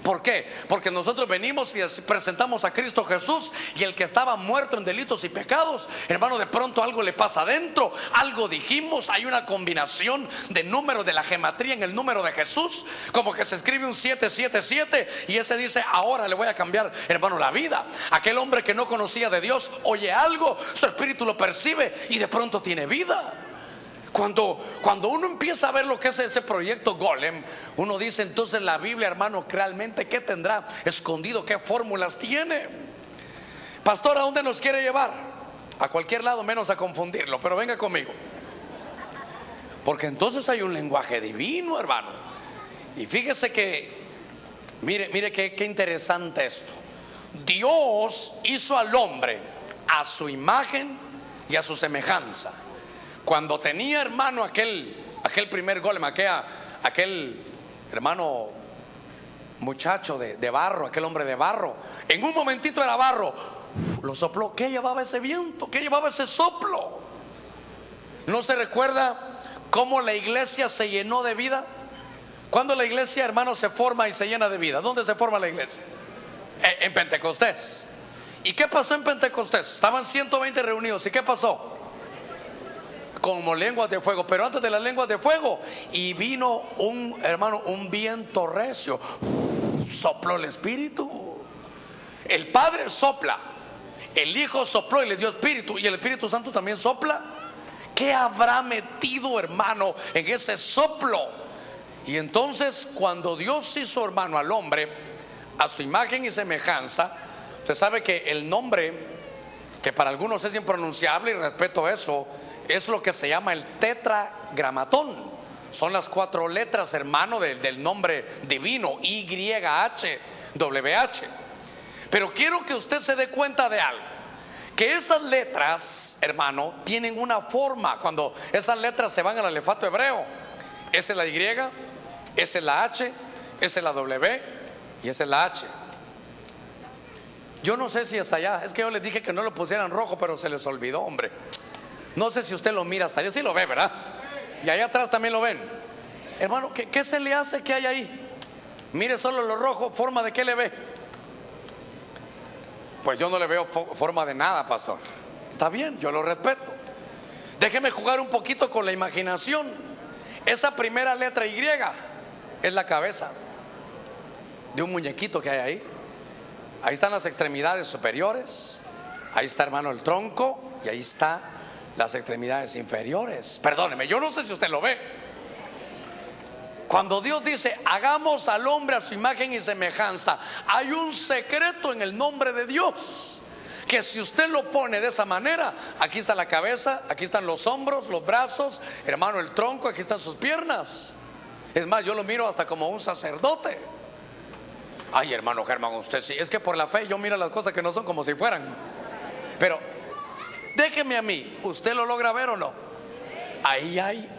¿Por qué? Porque nosotros venimos y presentamos a Cristo Jesús, y el que estaba muerto en delitos y pecados, hermano, de pronto algo le pasa adentro. Algo dijimos, hay una combinación de números de la gematría en el número de Jesús, como que se escribe un 777, y ese dice: ahora le voy a cambiar, hermano, la vida. Aquel hombre que no conocía de Dios oye algo, su espíritu lo percibe y de pronto tiene vida. Cuando uno empieza a ver lo que es ese proyecto Golem, uno dice: entonces la Biblia, hermano, realmente ¿qué tendrá escondido? ¿Qué fórmulas tiene? Pastor, ¿a dónde nos quiere llevar? A cualquier lado menos a confundirlo, pero venga conmigo. Porque entonces hay un lenguaje divino, hermano. Y fíjese que, mire qué interesante esto. Dios hizo al hombre a su imagen y a su semejanza. Cuando tenía, hermano, aquel primer golem, aquel hermano muchacho de barro, aquel hombre de barro, en un momentito era barro, lo sopló. ¿Qué llevaba ese viento? ¿Qué llevaba ese soplo? ¿No se recuerda cómo la iglesia se llenó de vida? ¿Cuándo la iglesia, hermano, se forma y se llena de vida? ¿Dónde se forma la iglesia? En Pentecostés. ¿Y qué pasó en Pentecostés? Estaban 120 reunidos. ¿Y qué pasó? Como lenguas de fuego. Pero antes de las lenguas de fuego, y vino un viento recio. Sopló el Espíritu. El Padre sopla, el Hijo sopló y le dio Espíritu, y el Espíritu Santo también sopla. ¿Qué habrá metido, hermano, en ese soplo? Y entonces, cuando Dios hizo, hermano, al hombre a su imagen y semejanza, usted sabe que el nombre, que para algunos es impronunciable, y respeto eso, es lo que se llama el tetragramatón. Son las 4 letras, hermano, del nombre divino: YHWH. Pero quiero que usted se dé cuenta de algo: que esas letras, hermano, tienen una forma. Cuando esas letras se van al alefato hebreo, esa es la Y, esa es la H, esa es la W y esa es la H. Yo no sé si hasta allá, es que yo les dije que no lo pusieran rojo, pero se les olvidó, hombre. No sé si usted lo mira hasta allá, sí lo ve, ¿verdad? Y allá atrás también lo ven. Hermano, ¿qué se le hace que hay ahí? Mire solo lo rojo, ¿forma de qué le ve? Pues yo no le veo forma de nada, pastor. Está bien, yo lo respeto. Déjeme jugar un poquito con la imaginación. Esa primera letra Y es la cabeza de un muñequito que hay ahí. Ahí están las extremidades superiores, ahí está, hermano, el tronco, y ahí está las extremidades inferiores. Perdóneme, yo no sé si usted lo ve. Cuando Dios dice: hagamos al hombre a su imagen y semejanza, hay un secreto en el nombre de Dios, que si usted lo pone de esa manera, aquí está la cabeza, aquí están los hombros, los brazos, hermano, el tronco, aquí están sus piernas. Es más, yo lo miro hasta como un sacerdote. Ay, hermano Germán, usted sí, es que por la fe yo miro las cosas que no son como si fueran. Pero déjeme a mí, ¿usted lo logra ver o no? Ahí hay,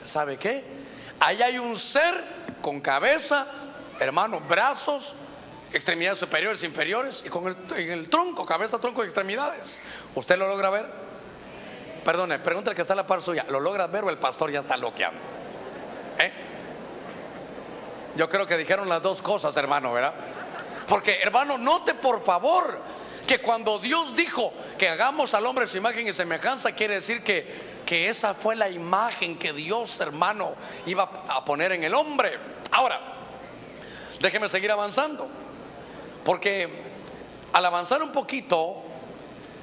¿sabe qué? Ahí hay un ser con cabeza, hermano, brazos, extremidades superiores, inferiores, y con el tronco, cabeza, tronco y extremidades. ¿Usted lo logra ver? Perdone, pregúntale que está a la par suya: ¿lo logras ver o el pastor ya está loqueando? Yo creo que dijeron las dos cosas, hermano, ¿verdad? Porque, hermano, note por favor que cuando Dios dijo que hagamos al hombre a su imagen y semejanza, quiere decir que esa fue la imagen que Dios, hermano, iba a poner en el hombre. Ahora, déjeme seguir avanzando, porque al avanzar un poquito,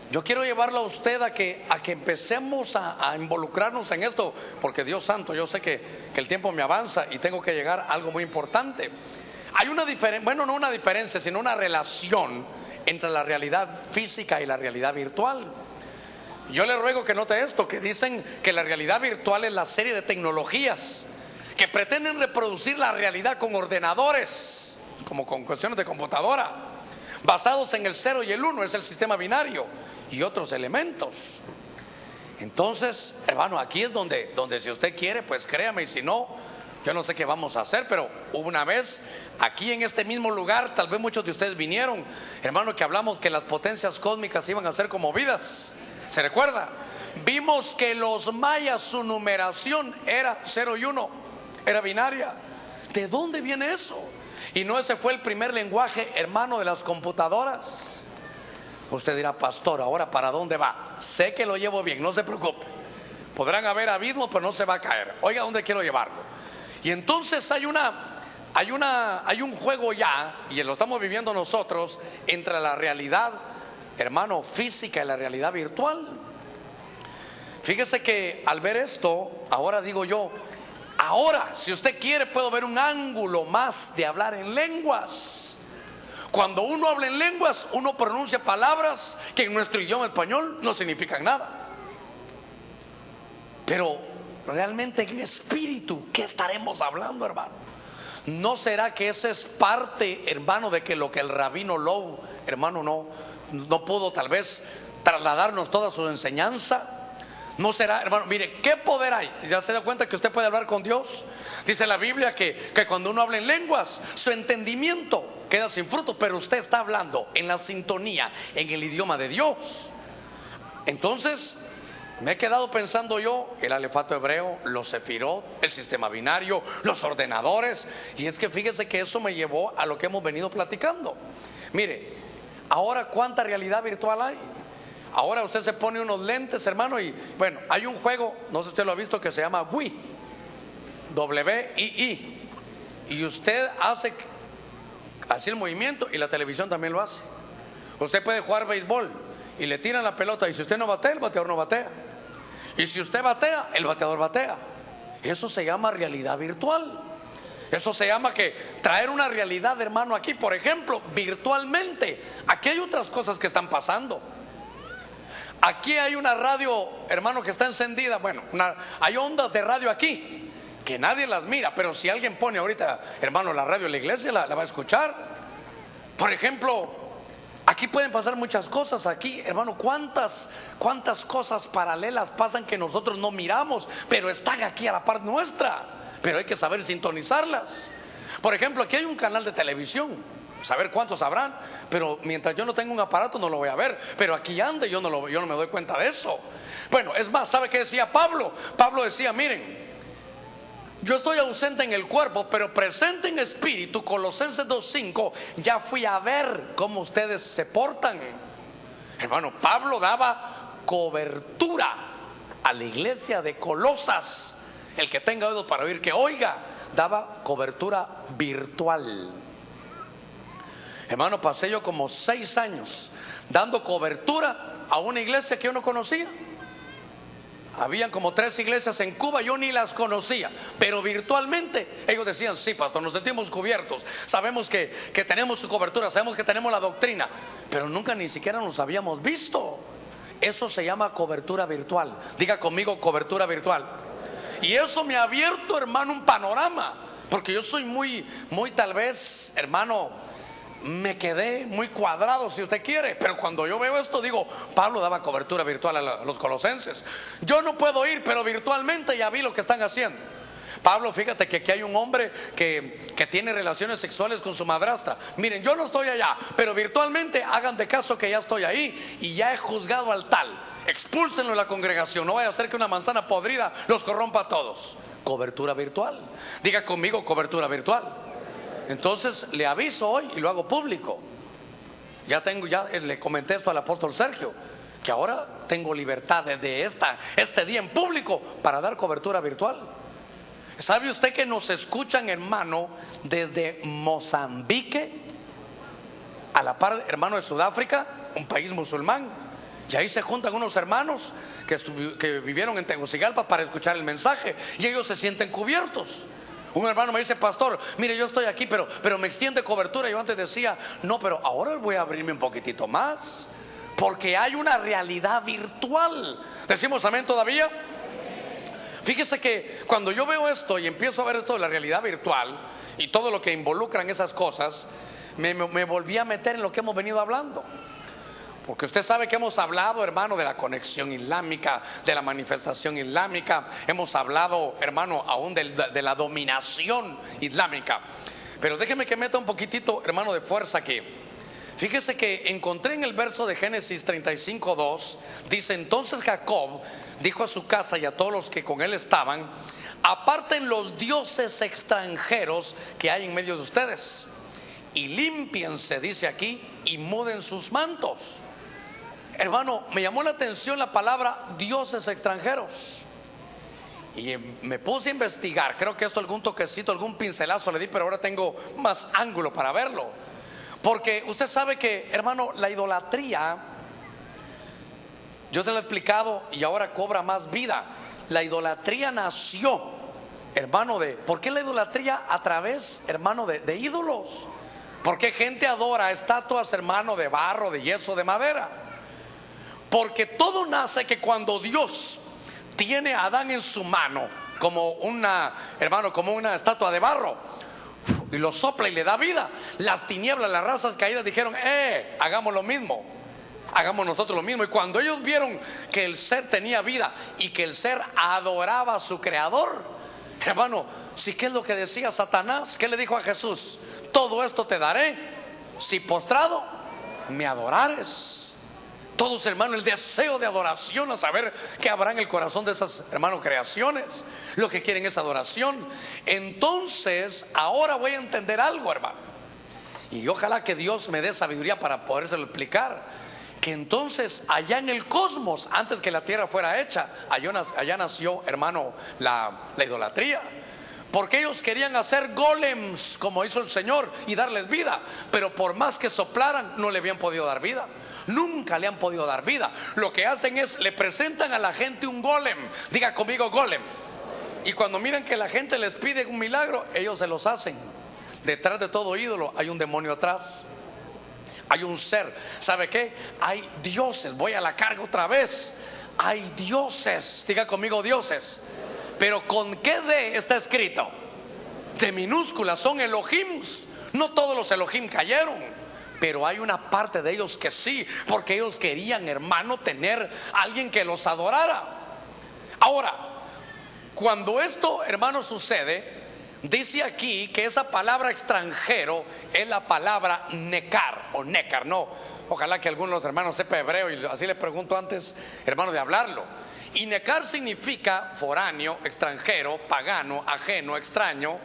yo quiero llevarlo a usted a que empecemos a involucrarnos en esto, porque Dios santo, yo sé que el tiempo me avanza y tengo que llegar a algo muy importante. Hay una diferencia, bueno, no una diferencia, sino una relación entre la realidad física y la realidad virtual. Yo le ruego que note esto, que dicen que la realidad virtual es la serie de tecnologías que pretenden reproducir la realidad con ordenadores, como con cuestiones de computadora, basados en el 0 y el 1, es el sistema binario, y otros elementos. Entonces, hermano, aquí es donde si usted quiere, pues créame, y si no, yo no sé qué vamos a hacer. Pero una vez, aquí en este mismo lugar, tal vez muchos de ustedes vinieron, hermano, que hablamos que las potencias cósmicas iban a ser conmovidas. ¿Se recuerda? Vimos que los mayas, su numeración era 0 y 1, era binaria. ¿De dónde viene eso? Y no, ese fue el primer lenguaje, hermano, de las computadoras. Usted dirá, pastor, ¿ahora para dónde va? Sé que lo llevo bien, no se preocupe. Podrán haber abismos, pero no se va a caer. Oiga, ¿dónde quiero llevarlo? Y entonces hay un juego ya, y lo estamos viviendo nosotros, entre la realidad, hermano, física y la realidad virtual. Fíjese que al ver esto, ahora digo yo, ahora, si usted quiere, puedo ver un ángulo más de hablar en lenguas. Cuando uno habla en lenguas, uno pronuncia palabras que en nuestro idioma español no significan nada. Pero realmente en espíritu, ¿qué estaremos hablando, hermano? ¿No será que esa es parte, hermano, de que lo que el rabino Lowe, hermano, no pudo tal vez trasladarnos toda su enseñanza? ¿No será, hermano? Mire, ¿qué poder hay? ¿Ya se da cuenta que usted puede hablar con Dios? Dice la Biblia que cuando uno habla en lenguas, su entendimiento queda sin fruto, pero usted está hablando en la sintonía, en el idioma de Dios. Entonces, me he quedado pensando yo, el alefato hebreo, los sefirot, el sistema binario, los ordenadores. Y es que fíjese que eso me llevó a lo que hemos venido platicando. Mire, ahora ¿cuánta realidad virtual hay? Ahora usted se pone unos lentes, hermano, y bueno, hay un juego, no sé si usted lo ha visto, que se llama Wii, W-I-I, y usted hace así el movimiento, y la televisión también lo hace. Usted puede jugar béisbol y le tiran la pelota, y si usted no batea, el bateador no batea, y si usted batea, el bateador batea. Eso se llama realidad virtual. Eso se llama que traer una realidad, hermano, aquí, por ejemplo, virtualmente. Aquí hay otras cosas que están pasando. Aquí hay una radio, hermano, que está encendida. Bueno, hay ondas de radio aquí que nadie las mira, pero si alguien pone ahorita, hermano, la radio de la iglesia, la va a escuchar. Por ejemplo, aquí pueden pasar muchas cosas. Aquí, hermano, cuántas cosas paralelas pasan que nosotros no miramos, pero están aquí a la par nuestra, pero hay que saber sintonizarlas. Por ejemplo, aquí hay un canal de televisión, saber cuántos habrán, pero mientras yo no tengo un aparato no lo voy a ver, pero aquí anda y yo no me doy cuenta de eso. Bueno, es más, ¿sabe qué decía Pablo? Pablo decía, miren, yo estoy ausente en el cuerpo, pero presente en espíritu. Colosenses 2:5, ya fui a ver cómo ustedes se portan. Hermano, Pablo daba cobertura a la iglesia de Colosas. El que tenga oídos para oír, que oiga. Daba cobertura virtual. Hermano, pasé yo como 6 años dando cobertura a una iglesia que yo no conocía. Habían como 3 iglesias en Cuba, yo ni las conocía, pero virtualmente ellos decían, sí, pastor, nos sentimos cubiertos, sabemos que tenemos su cobertura, sabemos que tenemos la doctrina, pero nunca ni siquiera nos habíamos visto. Eso se llama cobertura virtual. Diga conmigo, cobertura virtual. Y eso me ha abierto, hermano, un panorama, porque yo soy muy tal vez, hermano, me quedé muy cuadrado, si usted quiere, pero cuando yo veo esto digo, Pablo daba cobertura virtual a los colosenses. Yo no puedo ir, pero virtualmente ya vi lo que están haciendo. Pablo, fíjate que aquí hay un hombre que tiene relaciones sexuales con su madrastra. Miren, yo no estoy allá, pero virtualmente hagan de caso que ya estoy ahí y ya he juzgado al tal. Expúlsenlo de la congregación, no vaya a ser que una manzana podrida los corrompa a todos. Cobertura virtual. Diga conmigo, cobertura virtual. Entonces le aviso hoy y lo hago público. Ya le comenté esto al apóstol Sergio, que ahora tengo libertad desde este día en público para dar cobertura virtual. ¿Sabe usted que nos escuchan, hermano, desde Mozambique a la par, hermano, de Sudáfrica, un país musulmán. Y ahí se juntan unos hermanos que vivieron en Tegucigalpa para escuchar el mensaje, y ellos se sienten cubiertos. Un hermano me dice: pastor, mire, yo estoy aquí, pero me extiende cobertura. Yo antes decía: no, pero ahora voy a abrirme un poquitito más, porque hay una realidad virtual. ¿Decimos amén todavía? Fíjese que cuando yo veo esto y empiezo a ver esto de la realidad virtual y todo lo que involucran esas cosas, me volví a meter en lo que hemos venido hablando. Porque usted sabe que hemos hablado, hermano, de la conexión islámica, de la manifestación islámica. Hemos hablado, hermano, aún de la dominación islámica. Pero déjeme que meta un poquitito, hermano, de fuerza aquí. Fíjese que encontré en el verso de Génesis 35:2, dice: entonces Jacob dijo a su casa y a todos los que con él estaban: aparten los dioses extranjeros que hay en medio de ustedes, y límpiense, dice aquí, y muden sus mantos. Hermano, me llamó la atención la palabra dioses extranjeros, y me puse a investigar. Creo que esto algún toquecito, algún pincelazo le di, pero ahora tengo más ángulo para verlo. Porque usted sabe que, hermano, la idolatría, yo te lo he explicado y ahora cobra más vida. La idolatría nació, hermano, ¿por qué la idolatría? A través, hermano, de ídolos. ¿Por qué gente adora estatuas, hermano, de barro, de yeso, de madera? Porque todo nace que cuando Dios tiene a Adán en su mano como una, hermano, como una estatua de barro, y lo sopla y le da vida, las tinieblas, las razas caídas dijeron: hagamos lo mismo, hagamos nosotros lo mismo. Y cuando ellos vieron que el ser tenía vida y que el ser adoraba a su creador, hermano, ¿sí qué es lo que decía Satanás? ¿Qué le dijo a Jesús? Todo esto te daré si postrado me adorares. Todos, hermano, el deseo de adoración, a saber qué habrá en el corazón de esas, hermano, creaciones. Lo que quieren es adoración. Entonces, ahora voy a entender algo, hermano, y ojalá que Dios me dé sabiduría para podérselo explicar. Que entonces allá en el cosmos, antes que la tierra fuera hecha, allá nació, hermano, la idolatría. Porque ellos querían hacer golems como hizo el Señor y darles vida, pero por más que soplaran no le habían podido dar vida. Nunca le han podido dar vida. Lo que hacen es, le presentan a la gente un golem. Diga conmigo: golem. Y cuando miran que la gente les pide un milagro, ellos se los hacen. Detrás de todo ídolo hay un demonio atrás, hay un ser. ¿Sabe qué? Hay dioses. Voy a la carga otra vez. Hay dioses. Diga conmigo: dioses. Pero ¿con qué D está escrito? De minúscula. Son Elohims. No todos los Elohim cayeron, pero hay una parte de ellos que sí, porque ellos querían, hermano, tener a alguien que los adorara. Ahora, cuando esto, hermano, sucede, dice aquí que esa palabra extranjero es la palabra nekar o nekar. No, ojalá que algunos hermanos sepa hebreo, y así le pregunto antes, hermano, de hablarlo. Y nekar significa foráneo, extranjero, pagano, ajeno, extraño.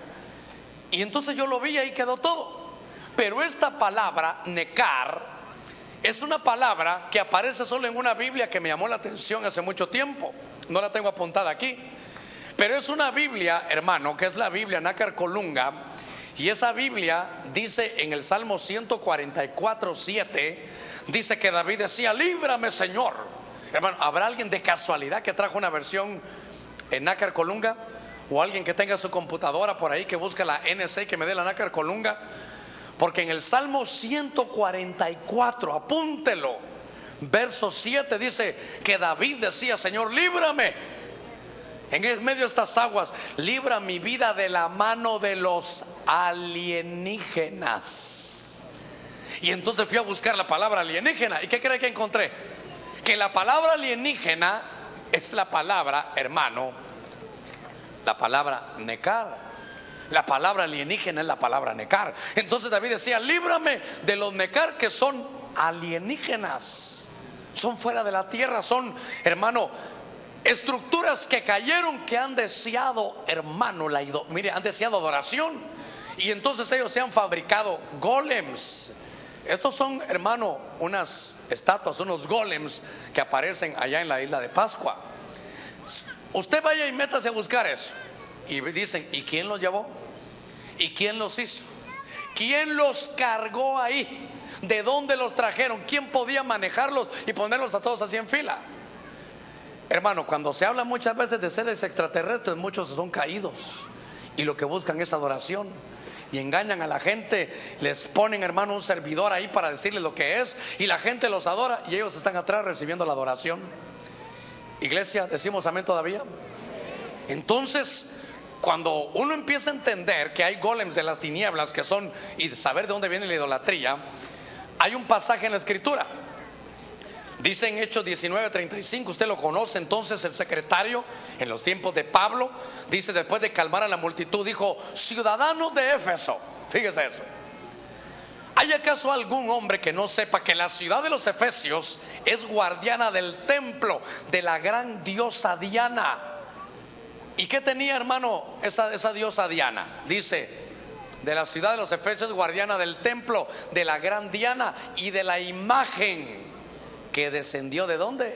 Y entonces yo lo vi y ahí quedó todo. Pero esta palabra nekar es una palabra que aparece solo en una Biblia que me llamó la atención hace mucho tiempo. No la tengo apuntada aquí, pero es una Biblia, hermano, que es la Biblia Nácar Colunga. Y esa Biblia dice en el Salmo 144:7, dice que David decía: líbrame, Señor. Hermano, ¿habrá alguien de casualidad que trajo una versión en Nácar Colunga? O alguien que tenga su computadora por ahí, que busque la NC, que me dé la Nácar Colunga. Porque en el Salmo 144, apúntelo, verso 7, dice que David decía: Señor, líbrame en medio de estas aguas, libra mi vida de la mano de los alienígenas. Y entonces fui a buscar la palabra alienígena, ¿y qué cree que encontré? Que la palabra alienígena es la palabra, hermano, la palabra nekar. La palabra alienígena es la palabra nekar. Entonces David decía: líbrame de los nekar, que son alienígenas, son fuera de la tierra, son, hermano, estructuras que cayeron, que han deseado, hermano, mire, han deseado adoración. Y entonces ellos se han fabricado golems. Estos son, hermano, unas estatuas, unos golems que aparecen allá en la isla de Pascua. Usted vaya y métase a buscar eso. Y dicen: ¿y quién los llevó? ¿Y quién los hizo? ¿Quién los cargó ahí? ¿De dónde los trajeron? ¿Quién podía manejarlos y ponerlos a todos así en fila? Hermano, cuando se habla muchas veces de seres extraterrestres, muchos son caídos y lo que buscan es adoración. Y engañan a la gente, les ponen, hermano, un servidor ahí para decirles lo que es, y la gente los adora y ellos están atrás recibiendo la adoración. Iglesia, ¿decimos amén todavía? Entonces, cuando uno empieza a entender que hay golems de las tinieblas que son, y saber de dónde viene la idolatría, hay un pasaje en la escritura. Dice en Hechos 19:35, usted lo conoce. Entonces el secretario, en los tiempos de Pablo, dice, después de calmar a la multitud, dijo: ciudadanos de Éfeso, fíjese eso, ¿hay acaso algún hombre que no sepa que la ciudad de los efesios es guardiana del templo de la gran diosa Diana? ¿Y qué tenía, hermano, esa diosa Diana? Dice, de la ciudad de los efesios, guardiana del templo de la gran Diana y de la imagen que descendió ¿de dónde?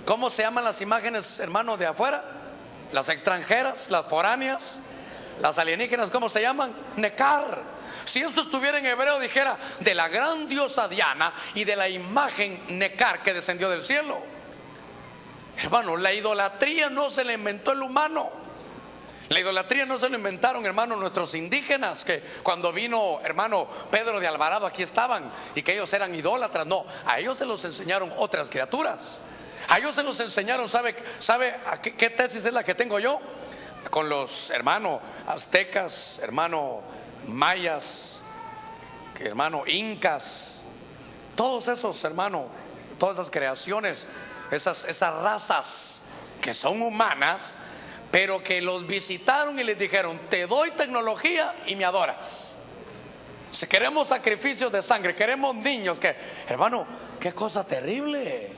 ¿Cómo se llaman las imágenes, hermano, de afuera? Las extranjeras, las foráneas, las alienígenas, ¿cómo se llaman? Necar. Si esto estuviera en hebreo, dijera de la gran diosa Diana y de la imagen Necar que descendió del cielo. Hermano, la idolatría no se la inventó el humano. La idolatría no se lo inventaron, hermano, nuestros indígenas, que cuando vino, hermano, Pedro de Alvarado, aquí estaban, y que ellos eran idólatras. No, a ellos se los enseñaron otras criaturas. A ellos se los enseñaron, ¿sabe qué tesis es la que tengo yo? Con los, hermano, aztecas, hermano, mayas, hermano, incas, todos esos, hermano, todas esas creaciones, esas razas que son humanas, pero que los visitaron y les dijeron: te doy tecnología y me adoras. Si queremos sacrificios de sangre, queremos niños, que, hermano, qué cosa terrible.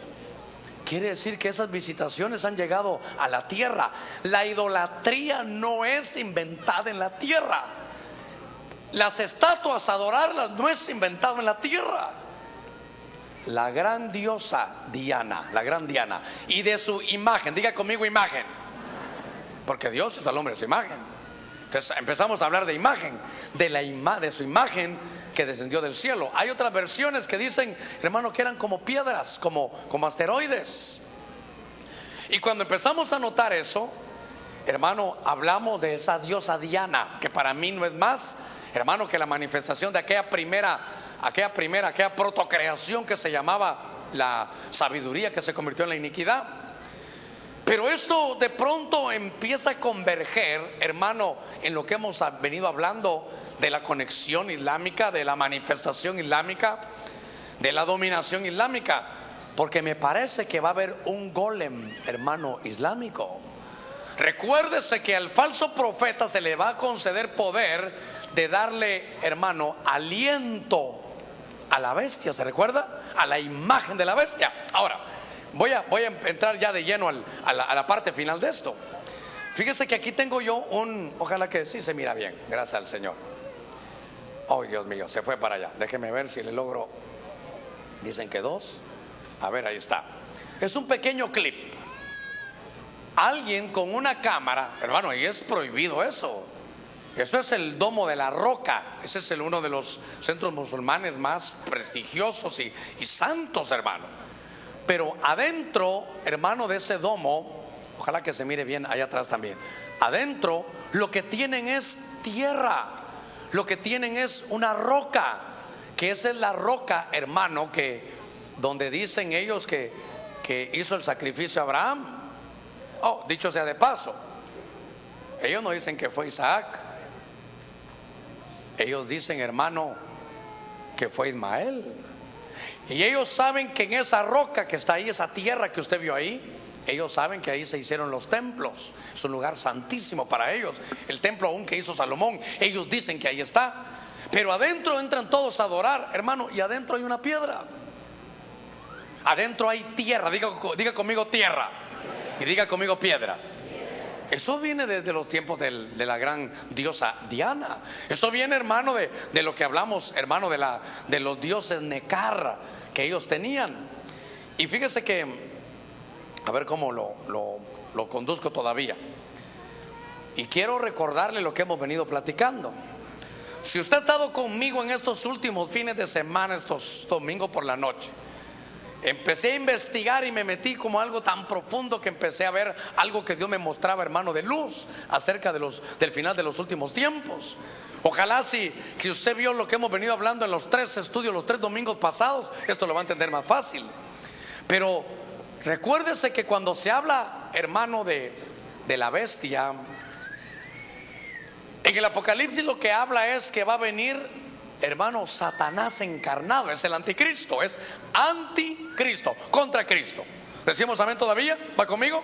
Quiere decir que esas visitaciones han llegado a la tierra. La idolatría no es inventada en la tierra. Las estatuas, adorarlas, no es inventado en la tierra. La gran diosa Diana, la gran Diana, y de su imagen, diga conmigo imagen, porque Dios es al hombre de su imagen. Entonces empezamos a hablar de imagen, de su imagen que descendió del cielo. Hay otras versiones que dicen, hermano, que eran como piedras, como asteroides. Y cuando empezamos a notar eso, hermano, hablamos de esa diosa Diana, que para mí no es más, hermano, que la manifestación de aquella protocreación que se llamaba la sabiduría, que se convirtió en la iniquidad. Pero esto de pronto empieza a converger, hermano, en lo que hemos venido hablando de la conexión islámica, de la manifestación islámica, de la dominación islámica, porque me parece que va a haber un golem, hermano, islámico. Recuérdese que al falso profeta se le va a conceder poder de darle, hermano, aliento a la bestia, ¿se recuerda? A la imagen de la bestia. Ahora, voy a entrar ya de lleno a la parte final de esto. Fíjese que aquí tengo yo ojalá que sí se mira bien, gracias al Señor. Oh, Dios mío, se fue para allá. Déjeme ver si le logro. Dicen que 2. A ver, ahí está. Es un pequeño clip. Alguien con una cámara, hermano, y es prohibido eso. Eso es el Domo de la Roca. Ese es uno de los centros musulmanes más prestigiosos y santos, hermano. Pero adentro, hermano, de ese domo, ojalá que se mire bien allá atrás también, adentro lo que tienen es tierra, lo que tienen es una roca, que esa es la roca, hermano, que donde dicen ellos que hizo el sacrificio a Abraham. Oh, dicho sea de paso, ellos no dicen que fue Isaac, ellos dicen, hermano, que fue Ismael. Y ellos saben que en esa roca que está ahí, esa tierra que usted vio ahí, ellos saben que ahí se hicieron los templos. Es un lugar santísimo para ellos. El templo aún que hizo Salomón, ellos dicen que ahí está. Pero adentro entran todos a adorar, hermano, y adentro hay una piedra. Adentro hay tierra, diga conmigo tierra, y diga conmigo piedra. Eso viene desde los tiempos de la gran diosa Diana. Eso viene, hermano, de lo que hablamos, hermano, de los dioses Necar que ellos tenían. Y fíjese que, a ver cómo lo conduzco todavía. Y quiero recordarle lo que hemos venido platicando. si usted ha estado conmigo en estos últimos fines de semana, estos domingos por la noche, empecé a investigar y me metí como algo tan profundo que empecé a ver algo que Dios me mostraba, hermano, de luz acerca del final de los últimos tiempos. Ojalá si usted vio lo que hemos venido hablando en los 3 estudios, los 3 domingos pasados, esto lo va a entender más fácil. Pero recuérdese que cuando se habla, hermano, de la bestia, en el Apocalipsis lo que habla es que va a venir, hermano, Satanás encarnado. Es el anticristo, es anticristo, contra Cristo. ¿Decimos amén todavía? ¿Va conmigo?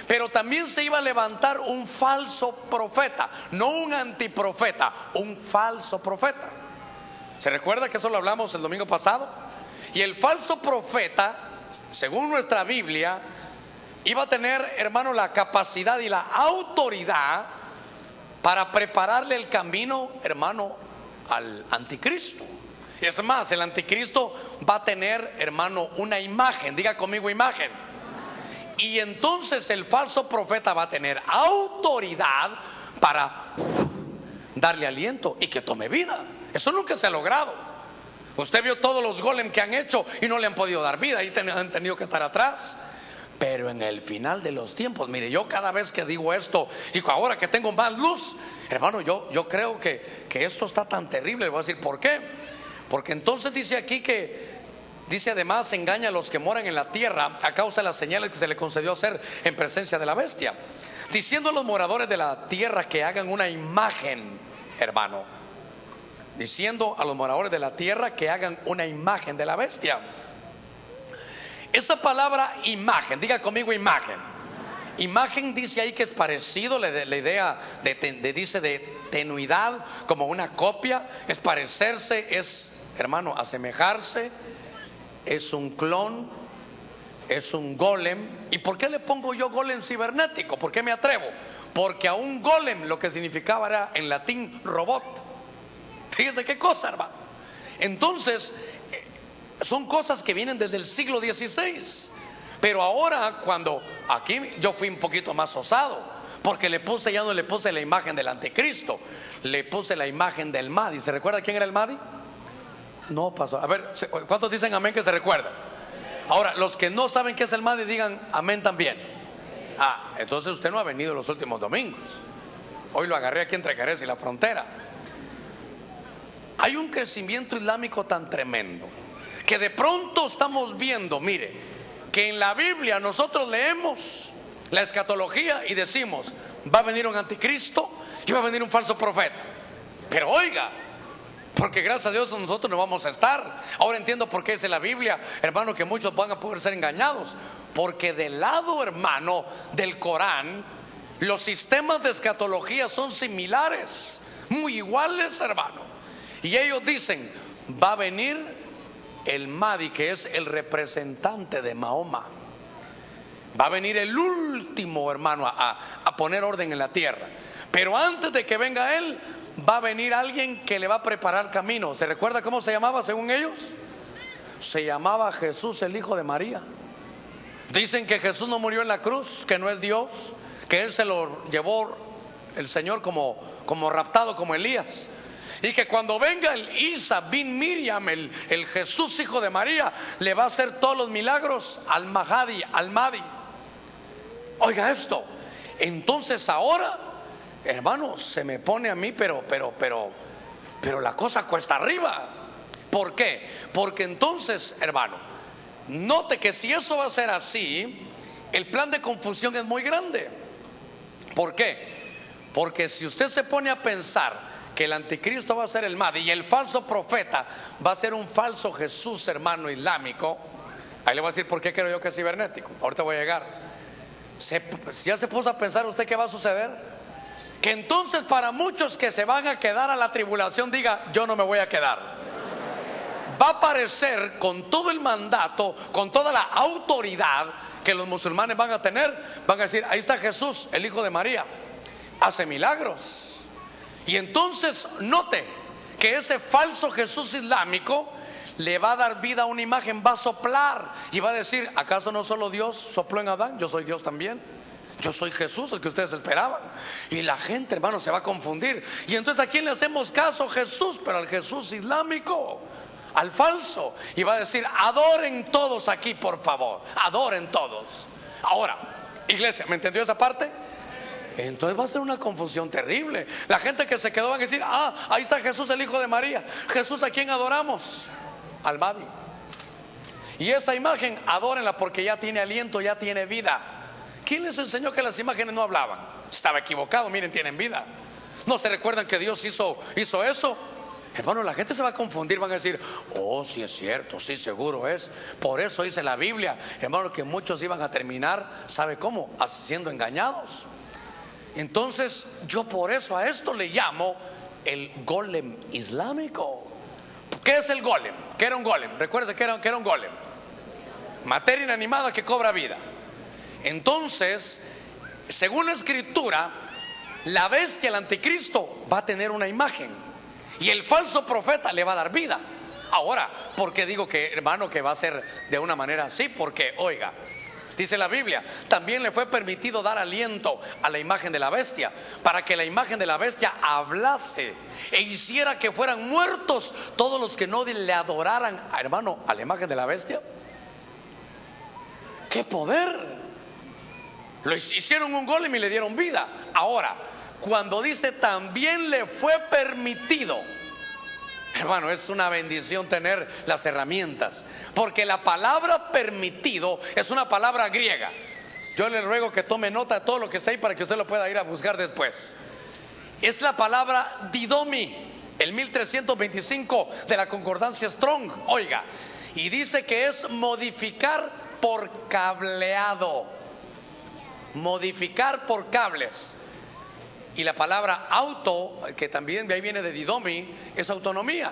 Pero también se iba a levantar un falso profeta, no un antiprofeta, un falso profeta. ¿Se recuerda que eso lo hablamos el domingo pasado? Y el falso profeta, según nuestra Biblia, iba a tener, hermano, la capacidad y la autoridad para prepararle el camino, hermano, al anticristo. Es más, el anticristo va a tener, hermano, una imagen. Diga conmigo, imagen. Y entonces el falso profeta va a tener autoridad para darle aliento y que tome vida. Eso nunca se ha logrado. Usted vio todos los golem que han hecho y no le han podido dar vida, y han tenido que estar atrás. Pero en el final de los tiempos, mire, yo cada vez que digo esto y ahora que tengo más luz, hermano, yo creo que esto está tan terrible. Le voy a decir por qué. Porque entonces dice aquí que, dice además, engaña a los que moran en la tierra a causa de las señales que se le concedió hacer en presencia de la bestia, diciendo a los moradores de la tierra que hagan una imagen, hermano, diciendo a los moradores de la tierra que hagan una imagen de la bestia. Esa palabra imagen, diga conmigo imagen. Imagen dice ahí que es parecido, la idea dice de tenuidad, como una copia, es parecerse, es, hermano, asemejarse, es un clon, es un golem. ¿Y por qué le pongo yo golem cibernético? ¿Por qué me atrevo? Porque a un golem lo que significaba era en latín robot. Fíjese qué cosa, hermano. Entonces son cosas que vienen desde el siglo XVI. Pero ahora, cuando aquí yo fui un poquito más osado, porque ya no le puse la imagen del anticristo, le puse la imagen del Mahdi. ¿Se recuerda quién era el Mahdi? No pasó. A ver, ¿cuántos dicen amén que se recuerdan? Ahora, los que no saben qué es el Mahdi, digan amén también. Entonces usted no ha venido los últimos domingos. Hoy lo agarré aquí entre Jerez y la frontera. Hay un crecimiento islámico tan tremendo que de pronto estamos viendo, mire, que en la Biblia nosotros leemos la escatología y decimos, va a venir un anticristo y va a venir un falso profeta. Pero oiga, porque gracias a Dios nosotros no vamos a estar. Ahora entiendo por qué dice la Biblia, hermano, que muchos van a poder ser engañados. Porque del lado, hermano, del Corán, los sistemas de escatología son similares, muy iguales, hermano. Y ellos dicen, va a venir el Mahdi, que es el representante de Mahoma. Va a venir el último, hermano, a poner orden en la tierra. Pero antes de que venga él, va a venir alguien que le va a preparar camino. ¿Se recuerda cómo se llamaba según ellos? Se llamaba Jesús, el hijo de María. Dicen que Jesús no murió en la cruz, que no es Dios, que él se lo llevó el Señor como raptado, como Elías. Y que cuando venga el Isa bin Miriam, el Jesús hijo de María, le va a hacer todos los milagros al Mahdi. Oiga esto. Entonces ahora, hermano, se me pone a mí, pero la cosa cuesta arriba. ¿Por qué? Porque entonces, hermano, note que si eso va a ser así, el plan de confusión es muy grande. ¿Por qué? Porque si usted se pone a pensar que el anticristo va a ser el Mahdi y el falso profeta va a ser un falso Jesús, hermano, islámico, ahí le voy a decir por qué creo yo que es cibernético. Ahorita voy a llegar. ¿Ya se puso a pensar usted qué va a suceder? Que entonces para muchos que se van a quedar a la tribulación, diga, yo no me voy a quedar. Va a aparecer con todo el mandato, con toda la autoridad que los musulmanes van a tener. Van a decir, ahí está Jesús, el hijo de María, hace milagros. Y entonces note que ese falso Jesús islámico le va a dar vida a una imagen, va a soplar y va a decir, ¿acaso no solo Dios sopló en Adán? Yo soy Dios también. Yo soy Jesús, el que ustedes esperaban. Y la gente, hermano, se va a confundir. Y entonces, ¿a quién le hacemos caso? Jesús, pero al Jesús islámico, al falso. Y va a decir: adoren todos aquí, por favor, adoren todos. Ahora, iglesia, ¿me entendió esa parte? Entonces va a ser una confusión terrible. La gente que se quedó va a decir: ah, ahí está Jesús, el hijo de María. Jesús, ¿a quién adoramos? Al Mahdi. Y esa imagen, adórenla porque ya tiene aliento, ya tiene vida. ¿Quién les enseñó que las imágenes no hablaban? Estaba equivocado, miren, tienen vida. ¿No se recuerdan que Dios hizo eso? Hermano, la gente se va a confundir, van a decir: oh, sí es cierto, sí seguro es. Por eso dice la Biblia, hermano, que muchos iban a terminar, ¿sabe cómo? Siendo engañados. Entonces, yo por eso a esto le llamo el golem islámico. ¿Qué es el golem? ¿Qué era un golem? Recuerden que era un golem. Materia inanimada que cobra vida. Entonces, según la escritura, la bestia, el anticristo, va a tener una imagen y el falso profeta le va a dar vida. Ahora, ¿por qué digo que, hermano, que va a ser de una manera así? Porque, oiga, dice la Biblia, también le fue permitido dar aliento a la imagen de la bestia, para que la imagen de la bestia hablase e hiciera que fueran muertos todos los que no le adoraran, hermano, a la imagen de la bestia. ¡Qué poder! Lo hicieron un golem y le dieron vida. Ahora, cuando dice también le fue permitido, hermano, es una bendición tener las herramientas, porque la palabra permitido es una palabra griega. Yo le ruego que tome nota de todo lo que está ahí para que usted lo pueda ir a buscar después. Es la palabra didomi, el 1325 de la concordancia Strong. Oiga, y dice que es modificar por cableado. Modificar por cables. Y la palabra auto, que también de ahí viene de didomi, es autonomía.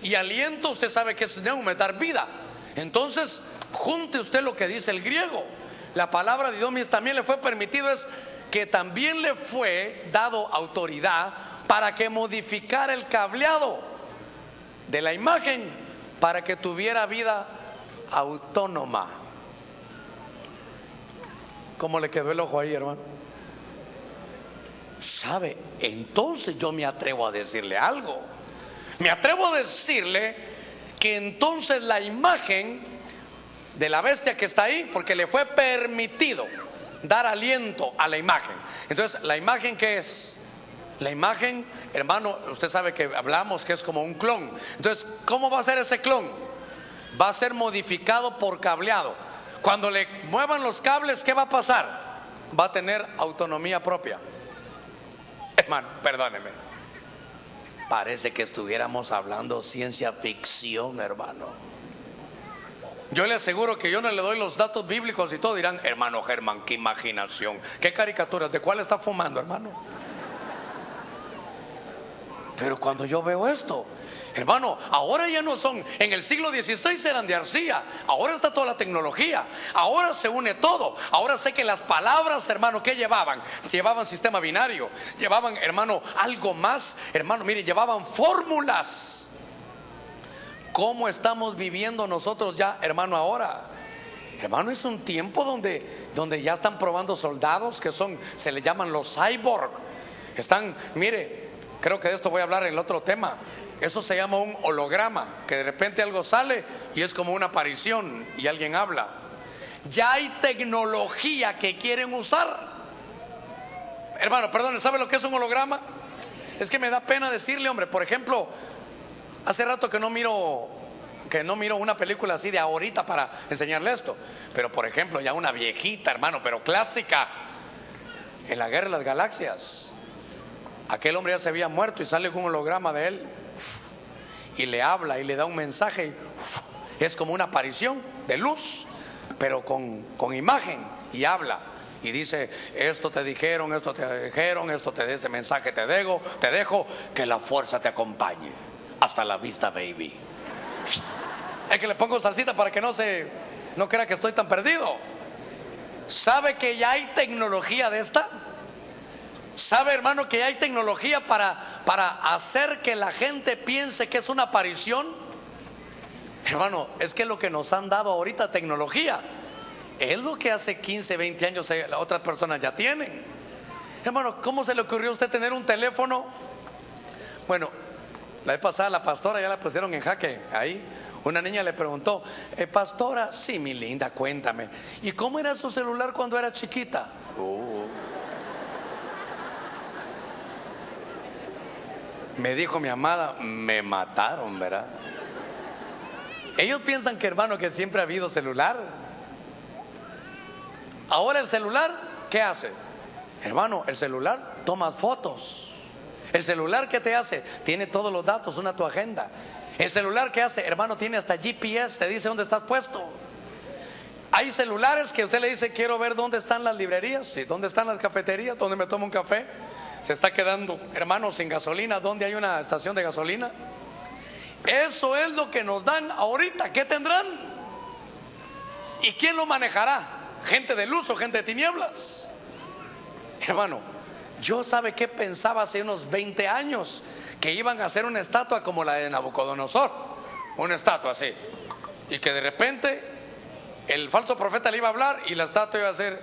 Y aliento, usted sabe que es pneuma, dar vida. Entonces, junte usted lo que dice el griego. La palabra didomi también le fue permitido, es que también le fue dado autoridad para que modificara el cableado de la imagen para que tuviera vida autónoma. ¿Cómo le quedó el ojo ahí, hermano? ¿Sabe? Entonces yo me atrevo a decirle algo. Me atrevo a decirle que entonces la imagen de la bestia que está ahí, porque le fue permitido dar aliento a la imagen. Entonces, ¿la imagen qué es? La imagen, hermano, usted sabe que hablamos que es como un clon. Entonces, ¿cómo va a ser ese clon? Va a ser modificado por cableado. Cuando le muevan los cables, ¿qué va a pasar? Va a tener autonomía propia. Hermano, perdóneme, parece que estuviéramos hablando ciencia ficción, hermano. Yo le aseguro que yo no le doy los datos bíblicos y todo dirán: hermano Germán, qué imaginación, qué caricaturas, ¿de cuál está fumando, hermano? Pero cuando yo veo esto, hermano, ahora ya no son, en el siglo XVI eran de arcilla, ahora está toda la tecnología, ahora se une todo. Ahora sé que las palabras, hermano, ¿qué llevaban? Llevaban sistema binario, llevaban, hermano, algo más, hermano, mire, llevaban fórmulas. ¿Cómo estamos viviendo nosotros ya, hermano, ahora? Hermano, es un tiempo donde ya están probando soldados que son, se le llaman los cyborg. Están, mire, creo que de esto voy a hablar en el otro tema. Eso se llama un holograma, que de repente algo sale y es como una aparición y alguien habla. Ya hay tecnología que quieren usar. Hermano, perdón, ¿sabe lo que es un holograma? Es que me da pena decirle, hombre. Por ejemplo, hace rato que no miro una película así de ahorita para enseñarle esto. Pero por ejemplo, ya una viejita, hermano, pero clásica, en la Guerra de las Galaxias. Aquel hombre ya se había muerto y sale con un holograma de él y le habla y le da un mensaje. Es como una aparición de luz, pero con imagen, y habla y dice: esto te dijeron, ese mensaje te dejo, que la fuerza te acompañe. Hasta la vista, baby. Es que le pongo salsita para que no crea que estoy tan perdido. ¿Sabe que ya hay tecnología de esta? ¿Sabe, hermano, que hay tecnología para hacer que la gente piense que es una aparición? Hermano, es que lo que nos han dado ahorita, tecnología, Es lo que hace 15, 20 años las otras personas ya tienen. Hermano, ¿cómo se le ocurrió a usted tener un teléfono? Bueno, la vez pasada la pastora ya la pusieron en jaque ahí. Una niña le preguntó, pastora, sí, mi linda, cuéntame, ¿y cómo era su celular cuando era chiquita? Me dijo mi amada, me mataron, ¿verdad? Ellos piensan que, hermano, que siempre ha habido celular. Ahora el celular, ¿qué hace? Hermano, el celular toma fotos. El celular, ¿qué te hace? Tiene todos los datos, tu agenda. El celular, ¿qué hace? Hermano, tiene hasta GPS, te dice dónde estás puesto. Hay celulares que usted le dice, quiero ver dónde están las librerías y dónde están las cafeterías, dónde me tomo un café. Se está quedando, hermano, sin gasolina, ¿dónde hay una estación de gasolina? Eso es lo que nos dan ahorita. ¿Qué tendrán? ¿Y quién lo manejará? ¿Gente de luz o gente de tinieblas? Hermano, yo sabe qué pensaba hace unos 20 años, que iban a hacer una estatua como la de Nabucodonosor, una estatua así, y que de repente el falso profeta le iba a hablar y la estatua iba a ser: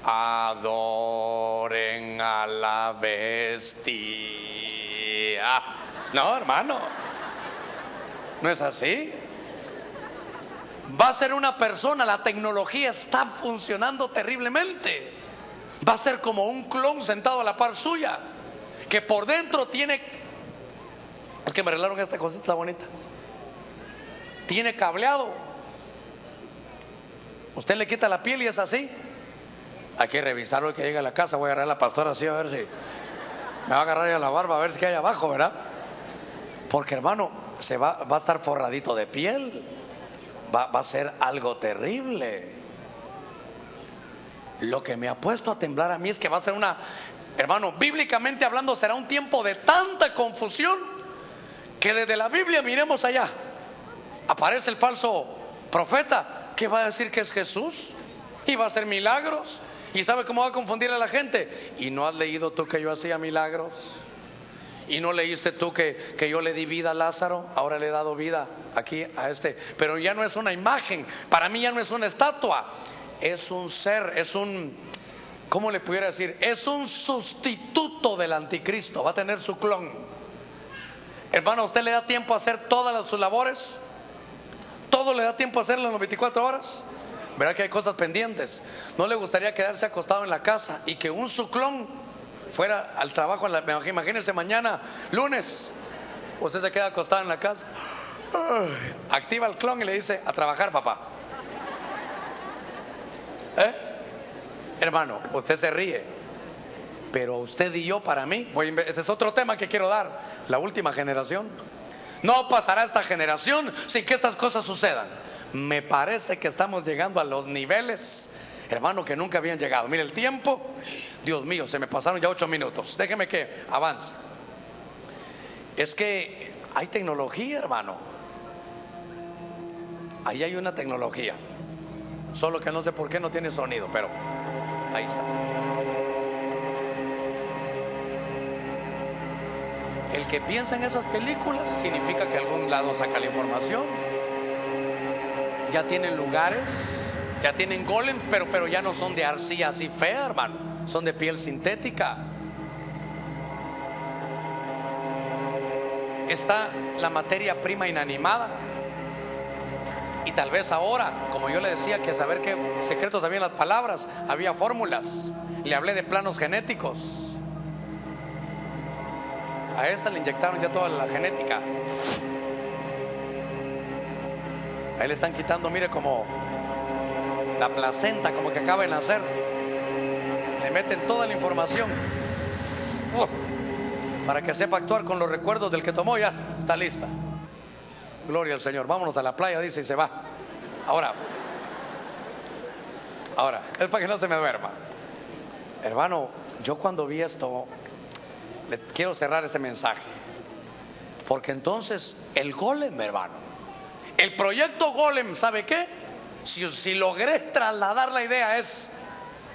adoren a la bestia. No, hermano, no es así. Va a ser una persona, la tecnología está funcionando terriblemente. Va a ser como un clon sentado a la par suya, que por dentro tiene, es que me regalaron esta cosita bonita, tiene cableado. Usted le quita la piel y es así. Hay que revisarlo, que llegue a la casa. Voy a agarrar a la pastora así, a ver si me va a agarrar ya la barba, a ver si hay abajo, ¿verdad? Porque, hermano, va a estar forradito de piel. Va a ser algo terrible. Lo que me ha puesto a temblar a mí es que va a ser hermano, bíblicamente hablando, será un tiempo de tanta confusión que desde la Biblia, miremos allá, aparece el falso profeta que va a decir que es Jesús y va a hacer milagros. ¿Y sabe cómo va a confundir a la gente? ¿Y no has leído tú que yo hacía milagros? ¿Y no leíste tú que yo le di vida a Lázaro? Ahora le he dado vida aquí a este. Pero ya no es una imagen, para mí ya no es una estatua, es un ser, es un, ¿cómo le pudiera decir? Es un sustituto del anticristo, va a tener su clon. Hermano, ¿usted le da tiempo a hacer todas sus labores? ¿Todo le da tiempo a hacerlo en las 24 horas? ¿Verdad que hay cosas pendientes? ¿No le gustaría quedarse acostado en la casa y que un su clon fuera al trabajo? Imagínense mañana, lunes, usted se queda acostado en la casa, activa el clon y le dice: a trabajar, papá. Hermano, usted se ríe, pero usted y yo, para mí, ese es otro tema que quiero dar. La última generación, no pasará esta generación sin que estas cosas sucedan. Me parece que estamos llegando a los niveles, hermano, que nunca habían llegado. Mire el tiempo, Dios mío, se me pasaron ya 8 minutos. Déjeme que avance. Es que hay tecnología, hermano. Ahí hay una tecnología, solo que no sé por qué no tiene sonido, pero ahí está. El que piensa en esas películas significa que algún lado saca la información. Ya tienen lugares, ya tienen golems, pero ya no son de arcilla así fea, hermano, son de piel sintética. Está la materia prima inanimada. Y tal vez ahora, como yo le decía, que saber qué secretos había en las palabras, había fórmulas. Le hablé de planos genéticos. A esta le inyectaron ya toda la genética. Ahí le están quitando, mire, como la placenta, como que acaba de nacer. Le meten toda la información para que sepa actuar con los recuerdos del que tomó. Ya está lista. Gloria al Señor. Vámonos a la playa, dice, y se va. Ahora, es para que no se me duerma. Hermano, yo cuando vi esto, le quiero cerrar este mensaje, porque entonces el golem, hermano, el proyecto golem, ¿sabe qué? Si logré trasladar la idea, es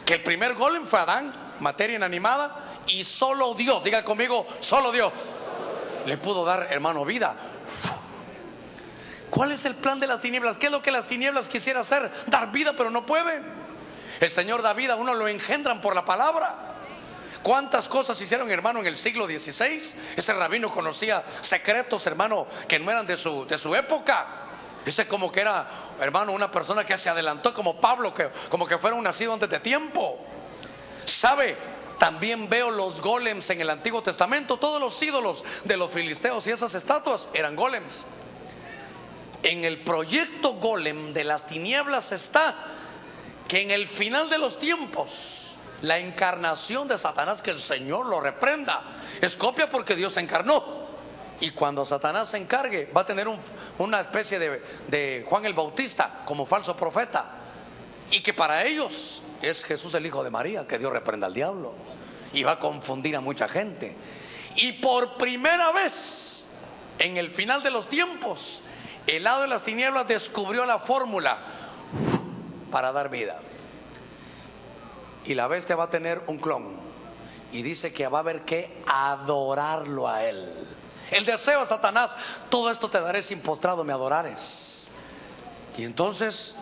que el primer golem fue Adán, materia inanimada, y solo Dios, diga conmigo, solo Dios le pudo dar, hermano, vida. ¿Cuál es el plan de las tinieblas? ¿Qué es lo que las tinieblas quisiera hacer? Dar vida, pero no puede. El Señor da vida, uno lo engendran por la palabra. ¿Cuántas cosas hicieron, hermano, en el siglo XVI? Ese rabino conocía secretos, hermano, que no eran de su época. Ese como que era, hermano, una persona que se adelantó, como Pablo, como que fuera un nacido antes de tiempo. ¿Sabe? También veo los golems en el Antiguo Testamento. Todos los ídolos de los filisteos y esas estatuas eran golems. En el proyecto golem de las tinieblas está que en el final de los tiempos, la encarnación de Satanás, que el Señor lo reprenda, es copia porque Dios se encarnó. Y cuando Satanás se encargue, va a tener una especie de Juan el Bautista como falso profeta. Y que para ellos es Jesús el hijo de María, que Dios reprenda al diablo. Y va a confundir a mucha gente. Y por primera vez, en el final de los tiempos, el lado de las tinieblas descubrió la fórmula para dar vida. Y la bestia va a tener un clon. Y dice que va a haber que adorarlo a él. El deseo de Satanás: todo esto te daré sin postrado me adorares. Y entonces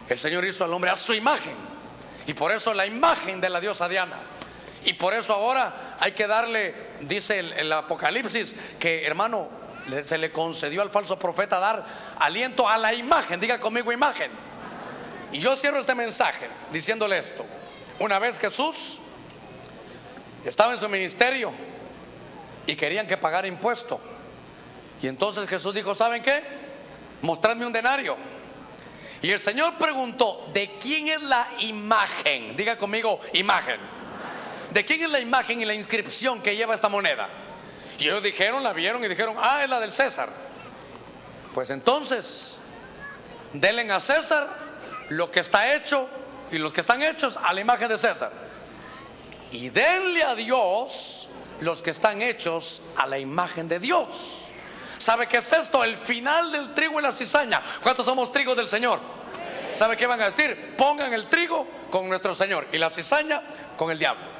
el Señor hizo al hombre a su imagen. Y por eso la imagen de la diosa Diana. Y por eso ahora hay que darle, dice el Apocalipsis, que, hermano, se le concedió al falso profeta dar aliento a la imagen. Diga conmigo: imagen. Y yo cierro este mensaje diciéndole esto. Una vez Jesús estaba en su ministerio y querían que pagara impuesto. Y entonces Jesús dijo: ¿saben qué? Mostradme un denario. Y el Señor preguntó: ¿de quién es la imagen? Diga conmigo: imagen. ¿De quién es la imagen y la inscripción que lleva esta moneda? Y ellos dijeron, la vieron y dijeron: ah, es la del César. Pues entonces denle a César lo que está hecho y los que están hechos a la imagen de César. Y denle a Dios los que están hechos a la imagen de Dios. ¿Sabe qué es esto? El final del trigo y la cizaña. ¿Cuántos somos trigos del Señor? ¿Sabe qué van a decir? Pongan el trigo con nuestro Señor y la cizaña con el diablo.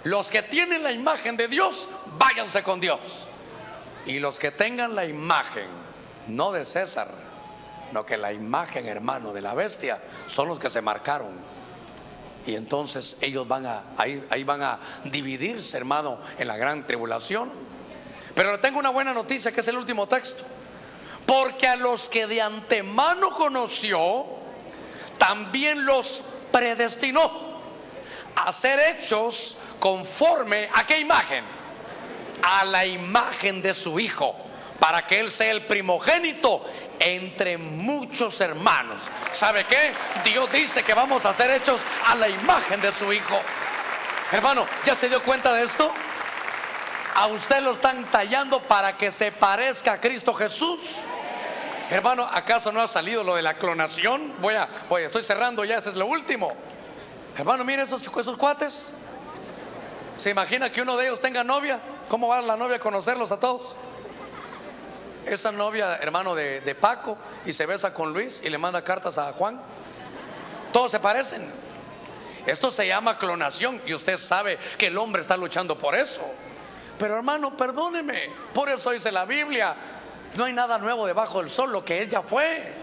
Los que tienen la imagen de Dios, váyanse con Dios. Y los que tengan la imagen, no de César, no, que la imagen, hermano, de la bestia, son los que se marcaron. Y entonces ellos ahí van a dividirse, hermano, en la gran tribulación. Pero le tengo una buena noticia, que es el último texto. Porque a los que de antemano conoció, también los predestinó a ser hechos conforme a qué imagen? A la imagen de su Hijo, para que Él sea el primogénito entre muchos hermanos. ¿Sabe qué? Dios dice que vamos a ser hechos a la imagen de su Hijo. Hermano, ¿ya se dio cuenta de esto? A usted lo están tallando para que se parezca a Cristo Jesús. Hermano, ¿acaso no ha salido lo de la clonación? Estoy cerrando ya, ese es lo último. Hermano, mire esos cuates. ¿Se imagina que uno de ellos tenga novia? ¿Cómo va la novia a conocerlos a todos? Esa novia, hermano, de Paco, y se besa con Luis y le manda cartas a Juan. Todos se parecen. Esto se llama clonación y usted sabe que el hombre está luchando por eso. Pero, hermano, perdóneme, por eso dice la Biblia: no hay nada nuevo debajo del sol, lo que es ya fue.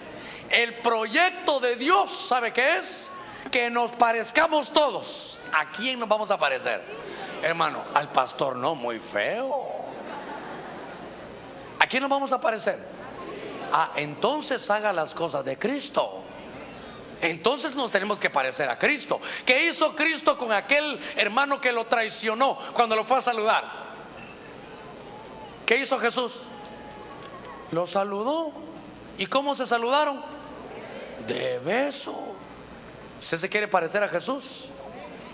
El proyecto de Dios, ¿sabe qué es? Que nos parezcamos todos. ¿A quién nos vamos a parecer? Hermano, al pastor no, muy feo. ¿A quién nos vamos a parecer? Ah, entonces haga las cosas de Cristo. Entonces nos tenemos que parecer a Cristo. ¿Qué hizo Cristo con aquel hermano que lo traicionó cuando lo fue a saludar? ¿Qué hizo Jesús? Lo saludó. ¿Y cómo se saludaron? De beso. ¿Usted se quiere parecer a Jesús?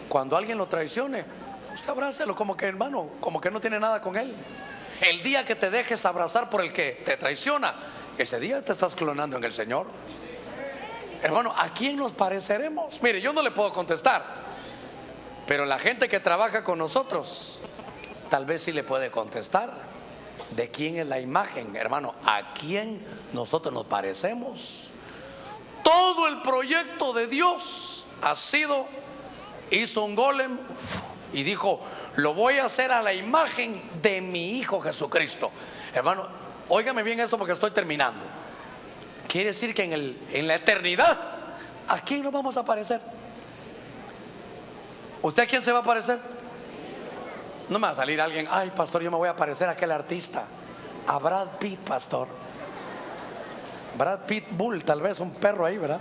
Cuando alguien lo traicione, usted abrácelo como que, hermano, como que no tiene nada con él. El día que te dejes abrazar por el que te traiciona, ese día te estás clonando en el Señor. Hermano, ¿a quién nos pareceremos? Mire, yo no le puedo contestar, pero la gente que trabaja con nosotros tal vez sí le puede contestar. ¿De quién es la imagen, hermano? ¿A quién nosotros nos parecemos? Todo el proyecto de Dios ha sido: hizo un golem y dijo: lo voy a hacer a la imagen de mi Hijo Jesucristo. Hermano, óigame bien esto porque estoy terminando. quiere decir que en la eternidad, ¿a quién nos vamos a parecer? ¿Usted a quién se va a parecer? No me va a salir alguien, ay pastor, yo me voy a parecer a aquel artista, a Brad Pitt, pastor. Brad Pitt Bull, tal vez un perro ahí, ¿verdad?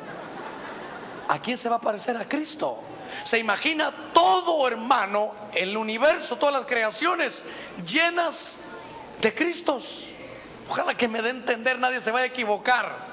¿A quién se va a parecer? A Cristo. Se imagina todo, hermano, el universo, todas las creaciones llenas de Cristos. Ojalá que me dé a entender, nadie se vaya a equivocar.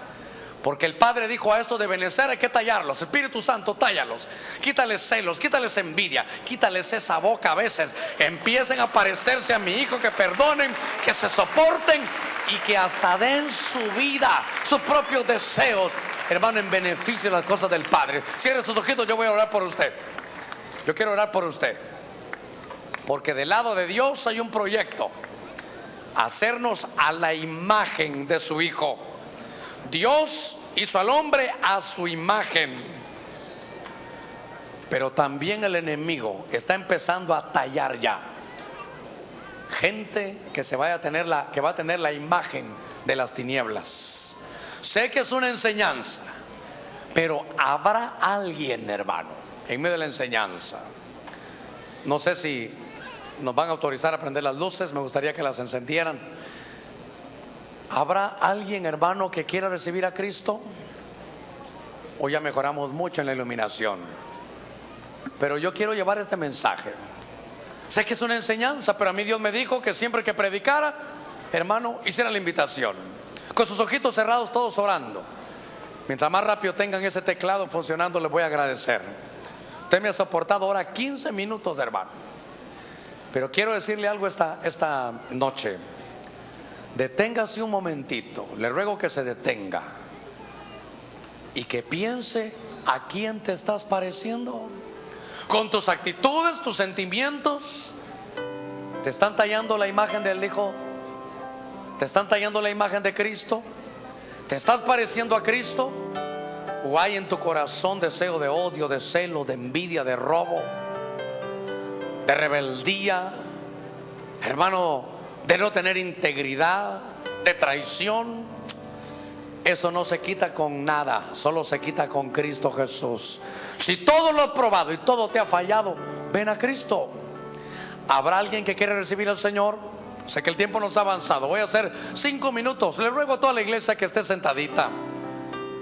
Porque el Padre dijo: a esto de Benecer hay que tallarlos. Espíritu Santo, tállalos. Quítales celos, quítales envidia, quítales esa boca a veces. Que empiecen a parecerse a mi hijo, que perdonen, que se soporten y que hasta den su vida, sus propios deseos, hermano, en beneficio de las cosas del Padre. Cierre sus ojitos, yo voy a orar por usted. Yo quiero orar por usted. Porque del lado de Dios hay un proyecto: hacernos a la imagen de su Hijo. Dios hizo al hombre a su imagen, pero también el enemigo está empezando a tallar ya gente que va a tener la imagen de las tinieblas. Sé que es una enseñanza, pero habrá alguien, hermano, en medio de la enseñanza. No sé si nos van a autorizar a prender las luces, me gustaría que las encendieran. ¿Habrá alguien, hermano, que quiera recibir a Cristo? O ya mejoramos mucho en la iluminación. Pero yo quiero llevar este mensaje. Sé que es una enseñanza, pero a mí Dios me dijo que siempre que predicara, hermano, hiciera la invitación. Con sus ojitos cerrados, todos orando. Mientras más rápido tengan ese teclado funcionando, les voy a agradecer. Usted me ha soportado ahora 15 minutos, hermano. Pero quiero decirle algo esta noche. Deténgase un momentito, le ruego que se detenga y que piense a quién te estás pareciendo. Con tus actitudes, tus sentimientos, ¿te están tallando la imagen del Hijo? ¿Te están tallando la imagen de Cristo? ¿Te estás pareciendo a Cristo? ¿O hay en tu corazón deseo de odio, de celo, de envidia, de robo, de rebeldía, hermano, de no tener integridad, de traición? Eso no se quita con nada, solo se quita con Cristo Jesús. Si todo lo has probado y todo te ha fallado, ven a Cristo. ¿Habrá alguien que quiere recibir al Señor? Sé que el tiempo nos ha avanzado, voy a hacer 5 minutos. Le ruego a toda la iglesia que esté sentadita.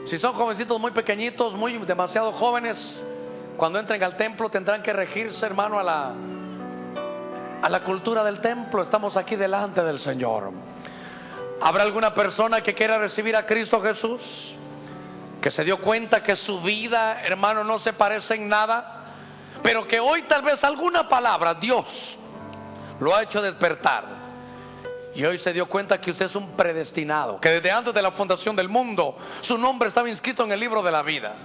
Si son jovencitos muy pequeñitos, demasiado jóvenes, cuando entren al templo tendrán que regirse, hermano, a la cultura del templo. Estamos aquí delante del Señor. ¿Habrá alguna persona que quiera recibir a Cristo Jesús? Que se dio cuenta que su vida, hermano, no se parece en nada, pero que hoy tal vez alguna palabra Dios lo ha hecho despertar, y hoy se dio cuenta que usted es un predestinado, que desde antes de la fundación del mundo su nombre estaba inscrito en el libro de la vida,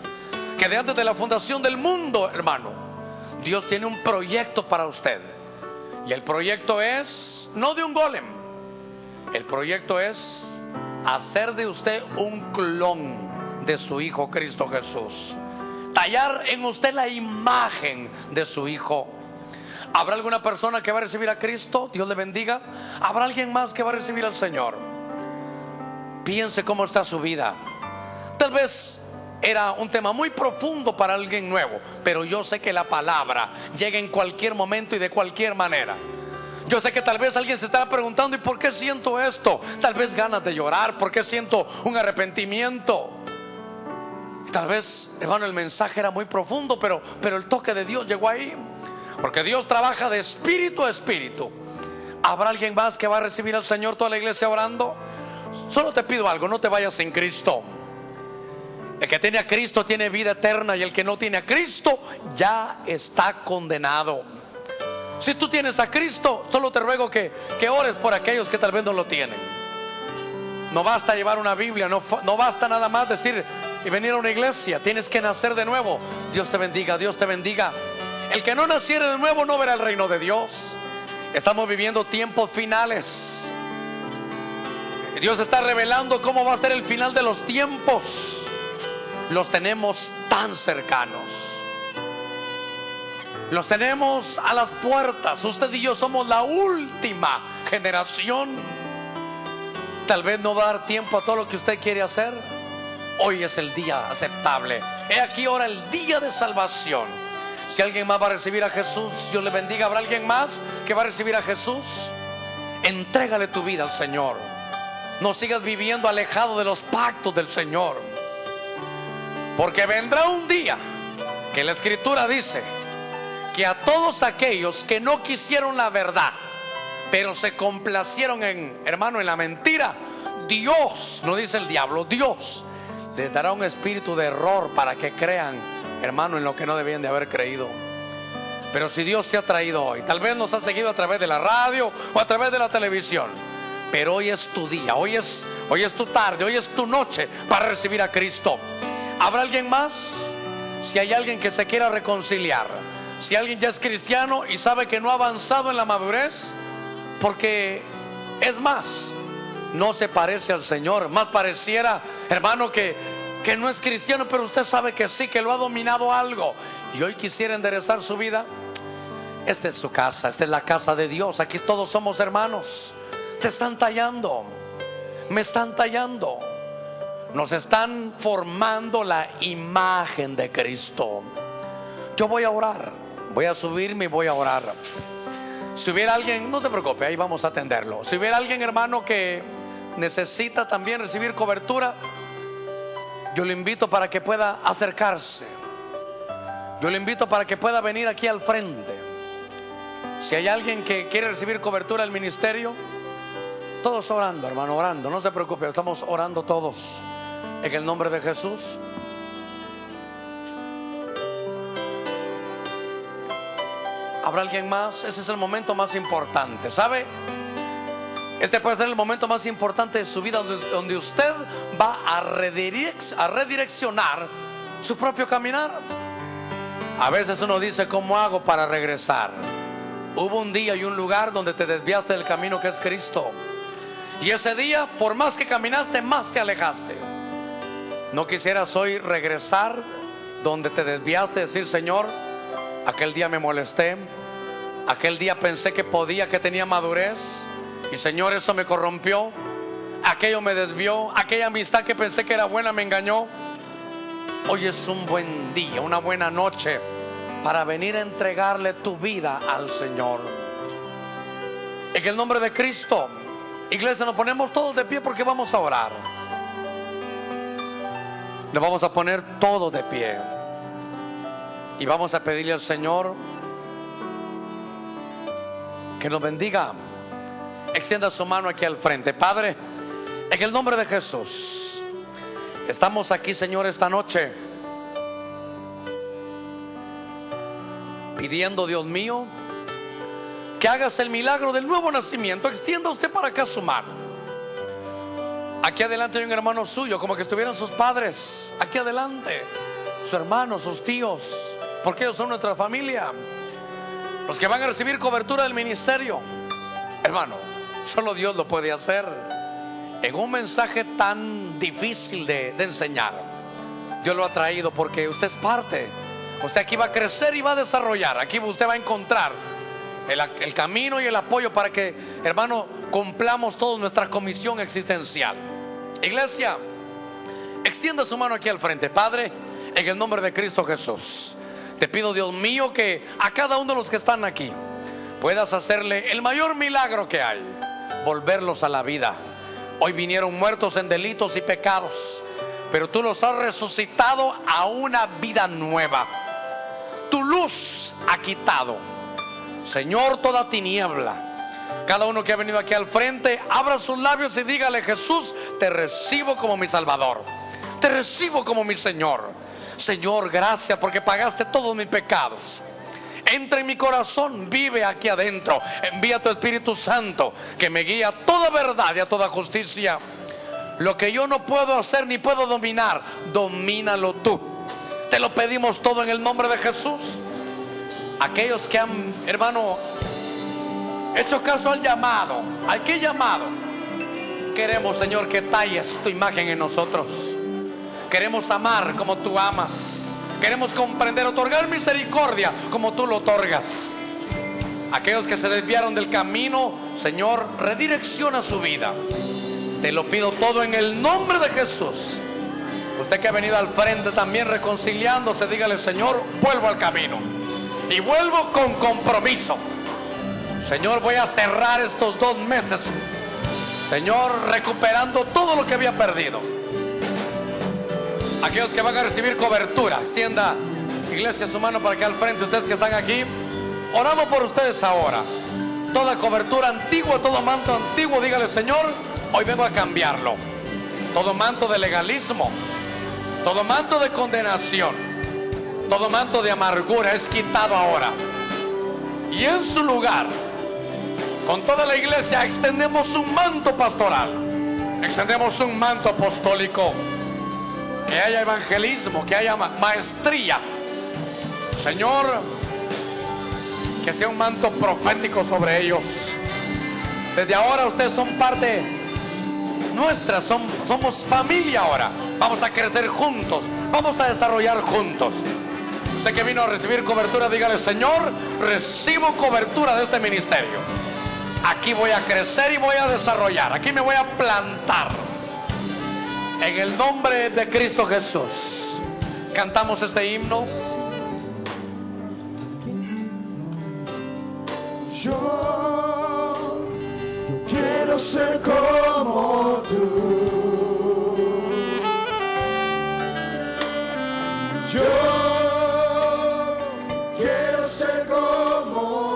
que de antes de la fundación del mundo, hermano, Dios tiene un proyecto para usted. Y el proyecto es no de un golem, el proyecto es hacer de usted un clon de su Hijo Cristo Jesús, tallar en usted la imagen de su Hijo. ¿Habrá alguna persona que va a recibir a Cristo? Dios le bendiga. ¿Habrá alguien más que va a recibir al Señor? Piense cómo está su vida. Tal vez era un tema muy profundo para alguien nuevo, pero yo sé que la palabra llega en cualquier momento y de cualquier manera. Yo sé que tal vez alguien se estará preguntando: ¿y por qué siento esto? Tal vez ganas de llorar, ¿por qué siento un arrepentimiento? Tal vez, hermano, el mensaje era muy profundo, pero el toque de Dios llegó ahí, porque Dios trabaja de espíritu a espíritu. ¿Habrá alguien más que va a recibir al Señor? Toda la iglesia orando. Solo te pido algo: no te vayas sin Cristo. El que tiene a Cristo tiene vida eterna, y el que no tiene a Cristo ya está condenado. Si tú tienes a Cristo, solo te ruego que ores por aquellos que tal vez no lo tienen. No basta llevar una Biblia, no basta nada más decir y venir a una iglesia. Tienes que nacer de nuevo. Dios te bendiga, Dios te bendiga. El que no naciere de nuevo no verá el reino de Dios. Estamos viviendo tiempos finales. Dios está revelando cómo va a ser el final de los tiempos. Los tenemos tan cercanos, los tenemos a las puertas. Usted y yo somos la última generación. Tal vez no va a dar tiempo a todo lo que usted quiere hacer, hoy es el día aceptable. He aquí ahora el día de salvación. Si alguien más va a recibir a Jesús, Dios le bendiga. ¿Habrá alguien más que va a recibir a Jesús? Entrégale tu vida al Señor. No sigas viviendo alejado de los pactos del Señor, porque vendrá un día que la Escritura dice que a todos aquellos que no quisieron la verdad, pero se complacieron en, hermano, en la mentira, Dios, no dice el diablo, Dios les dará un espíritu de error para que crean, hermano, en lo que no debían de haber creído. Pero si Dios te ha traído hoy, tal vez nos ha seguido a través de la radio o a través de la televisión, pero hoy es tu día, hoy es tu tarde, hoy es tu noche para recibir a Cristo. ¿Habrá alguien más? Si hay alguien que se quiera reconciliar, si alguien ya es cristiano y sabe que no ha avanzado en la madurez, porque es más, no se parece al Señor, más pareciera, hermano, que no es cristiano, pero usted sabe que sí, que lo ha dominado algo, y hoy quisiera enderezar su vida. Esta es su casa, esta es la casa de Dios. Aquí todos somos hermanos. Te están tallando, me están tallando, nos están formando la imagen de Cristo. Yo voy a orar, voy a subirme y voy a orar. Si hubiera alguien, no se preocupe, ahí vamos a atenderlo. Si hubiera alguien, hermano, que necesita también recibir cobertura, yo le invito para que pueda acercarse. Yo le invito para que pueda venir aquí al frente. Si hay alguien que quiere recibir cobertura del ministerio, todos orando, hermano, orando, no se preocupe, estamos orando todos en el nombre de Jesús. ¿Habrá alguien más? Ese es el momento más importante, ¿sabe? Este puede ser el momento más importante de su vida, donde usted va a redireccionar su propio caminar. A veces uno dice, ¿cómo hago para regresar? Hubo un día y un lugar donde te desviaste del camino que es Cristo, y ese día, por más que caminaste, más te alejaste. ¿No quisieras hoy regresar donde te desviaste? Decir, Señor, aquel día me molesté, aquel día pensé que podía, que tenía madurez, y Señor, esto me corrompió, aquello me desvió, aquella amistad que pensé que era buena me engañó. Hoy es un buen día, una buena noche para venir a entregarle tu vida al Señor. En el nombre de Cristo, iglesia, nos ponemos todos de pie porque vamos a orar. Nos vamos a poner todos de pie y vamos a pedirle al Señor que nos bendiga. Extienda su mano aquí al frente. Padre, en el nombre de Jesús, estamos aquí, Señor, esta noche pidiendo, Dios mío, que hagas el milagro del nuevo nacimiento. Extienda usted para acá su mano. Aquí adelante hay un hermano suyo, como que estuvieran sus padres. Aquí adelante, su hermano, sus tíos, porque ellos son nuestra familia, los que van a recibir cobertura del ministerio. Hermano, solo Dios lo puede hacer en un mensaje tan difícil de enseñar. Dios lo ha traído porque usted es parte. Usted aquí va a crecer y va a desarrollar. Aquí usted va a encontrar el camino y el apoyo para que, hermano, cumplamos toda nuestra comisión existencial. Iglesia, extienda su mano aquí al frente. Padre, en el nombre de Cristo Jesús, te pido, Dios mío, que a cada uno de los que están aquí puedas hacerle el mayor milagro que hay, volverlos a la vida. Hoy vinieron muertos en delitos y pecados, pero tú los has resucitado a una vida nueva. Tu luz ha quitado, Señor, toda tiniebla. Cada uno que ha venido aquí al frente, abra sus labios y dígale: Jesús, te recibo como mi Salvador, te recibo como mi Señor. Señor, gracias porque pagaste todos mis pecados. Entra en mi corazón, vive aquí adentro. Envía tu Espíritu Santo que me guía a toda verdad y a toda justicia. Lo que yo no puedo hacer ni puedo dominar, domínalo tú. Te lo pedimos todo en el nombre de Jesús. Aquellos que han, hermano, hecho caso al llamado, ¿al qué llamado? Queremos, Señor, que talles tu imagen en nosotros. Queremos amar como tú amas. Queremos comprender, otorgar misericordia como tú lo otorgas. Aquellos que se desviaron del camino, Señor, redirecciona su vida. Te lo pido todo en el nombre de Jesús. Usted que ha venido al frente también reconciliándose, dígale: Señor, vuelvo al camino y vuelvo con compromiso. Señor, voy a cerrar estos 2 meses, Señor, recuperando todo lo que había perdido. Aquellos que van a recibir cobertura, extienda, iglesia, su mano para acá al frente. Ustedes que están aquí, oramos por ustedes ahora. Toda cobertura antigua, todo manto antiguo, dígale: Señor, hoy vengo a cambiarlo. Todo manto de legalismo, todo manto de condenación, todo manto de amargura es quitado ahora. Y en su lugar, con toda la iglesia, extendemos un manto pastoral, extendemos un manto apostólico. Que haya evangelismo, que haya maestría, Señor, que sea un manto profético sobre ellos. Desde ahora ustedes son parte nuestra, somos familia ahora. Vamos a crecer juntos, vamos a desarrollar juntos. Usted que vino a recibir cobertura, dígale: Señor, recibo cobertura de este ministerio. Aquí voy a crecer y voy a desarrollar, aquí me voy a plantar. En el nombre de Cristo Jesús. Cantamos este himno. Yo quiero ser como tú. Yo quiero ser como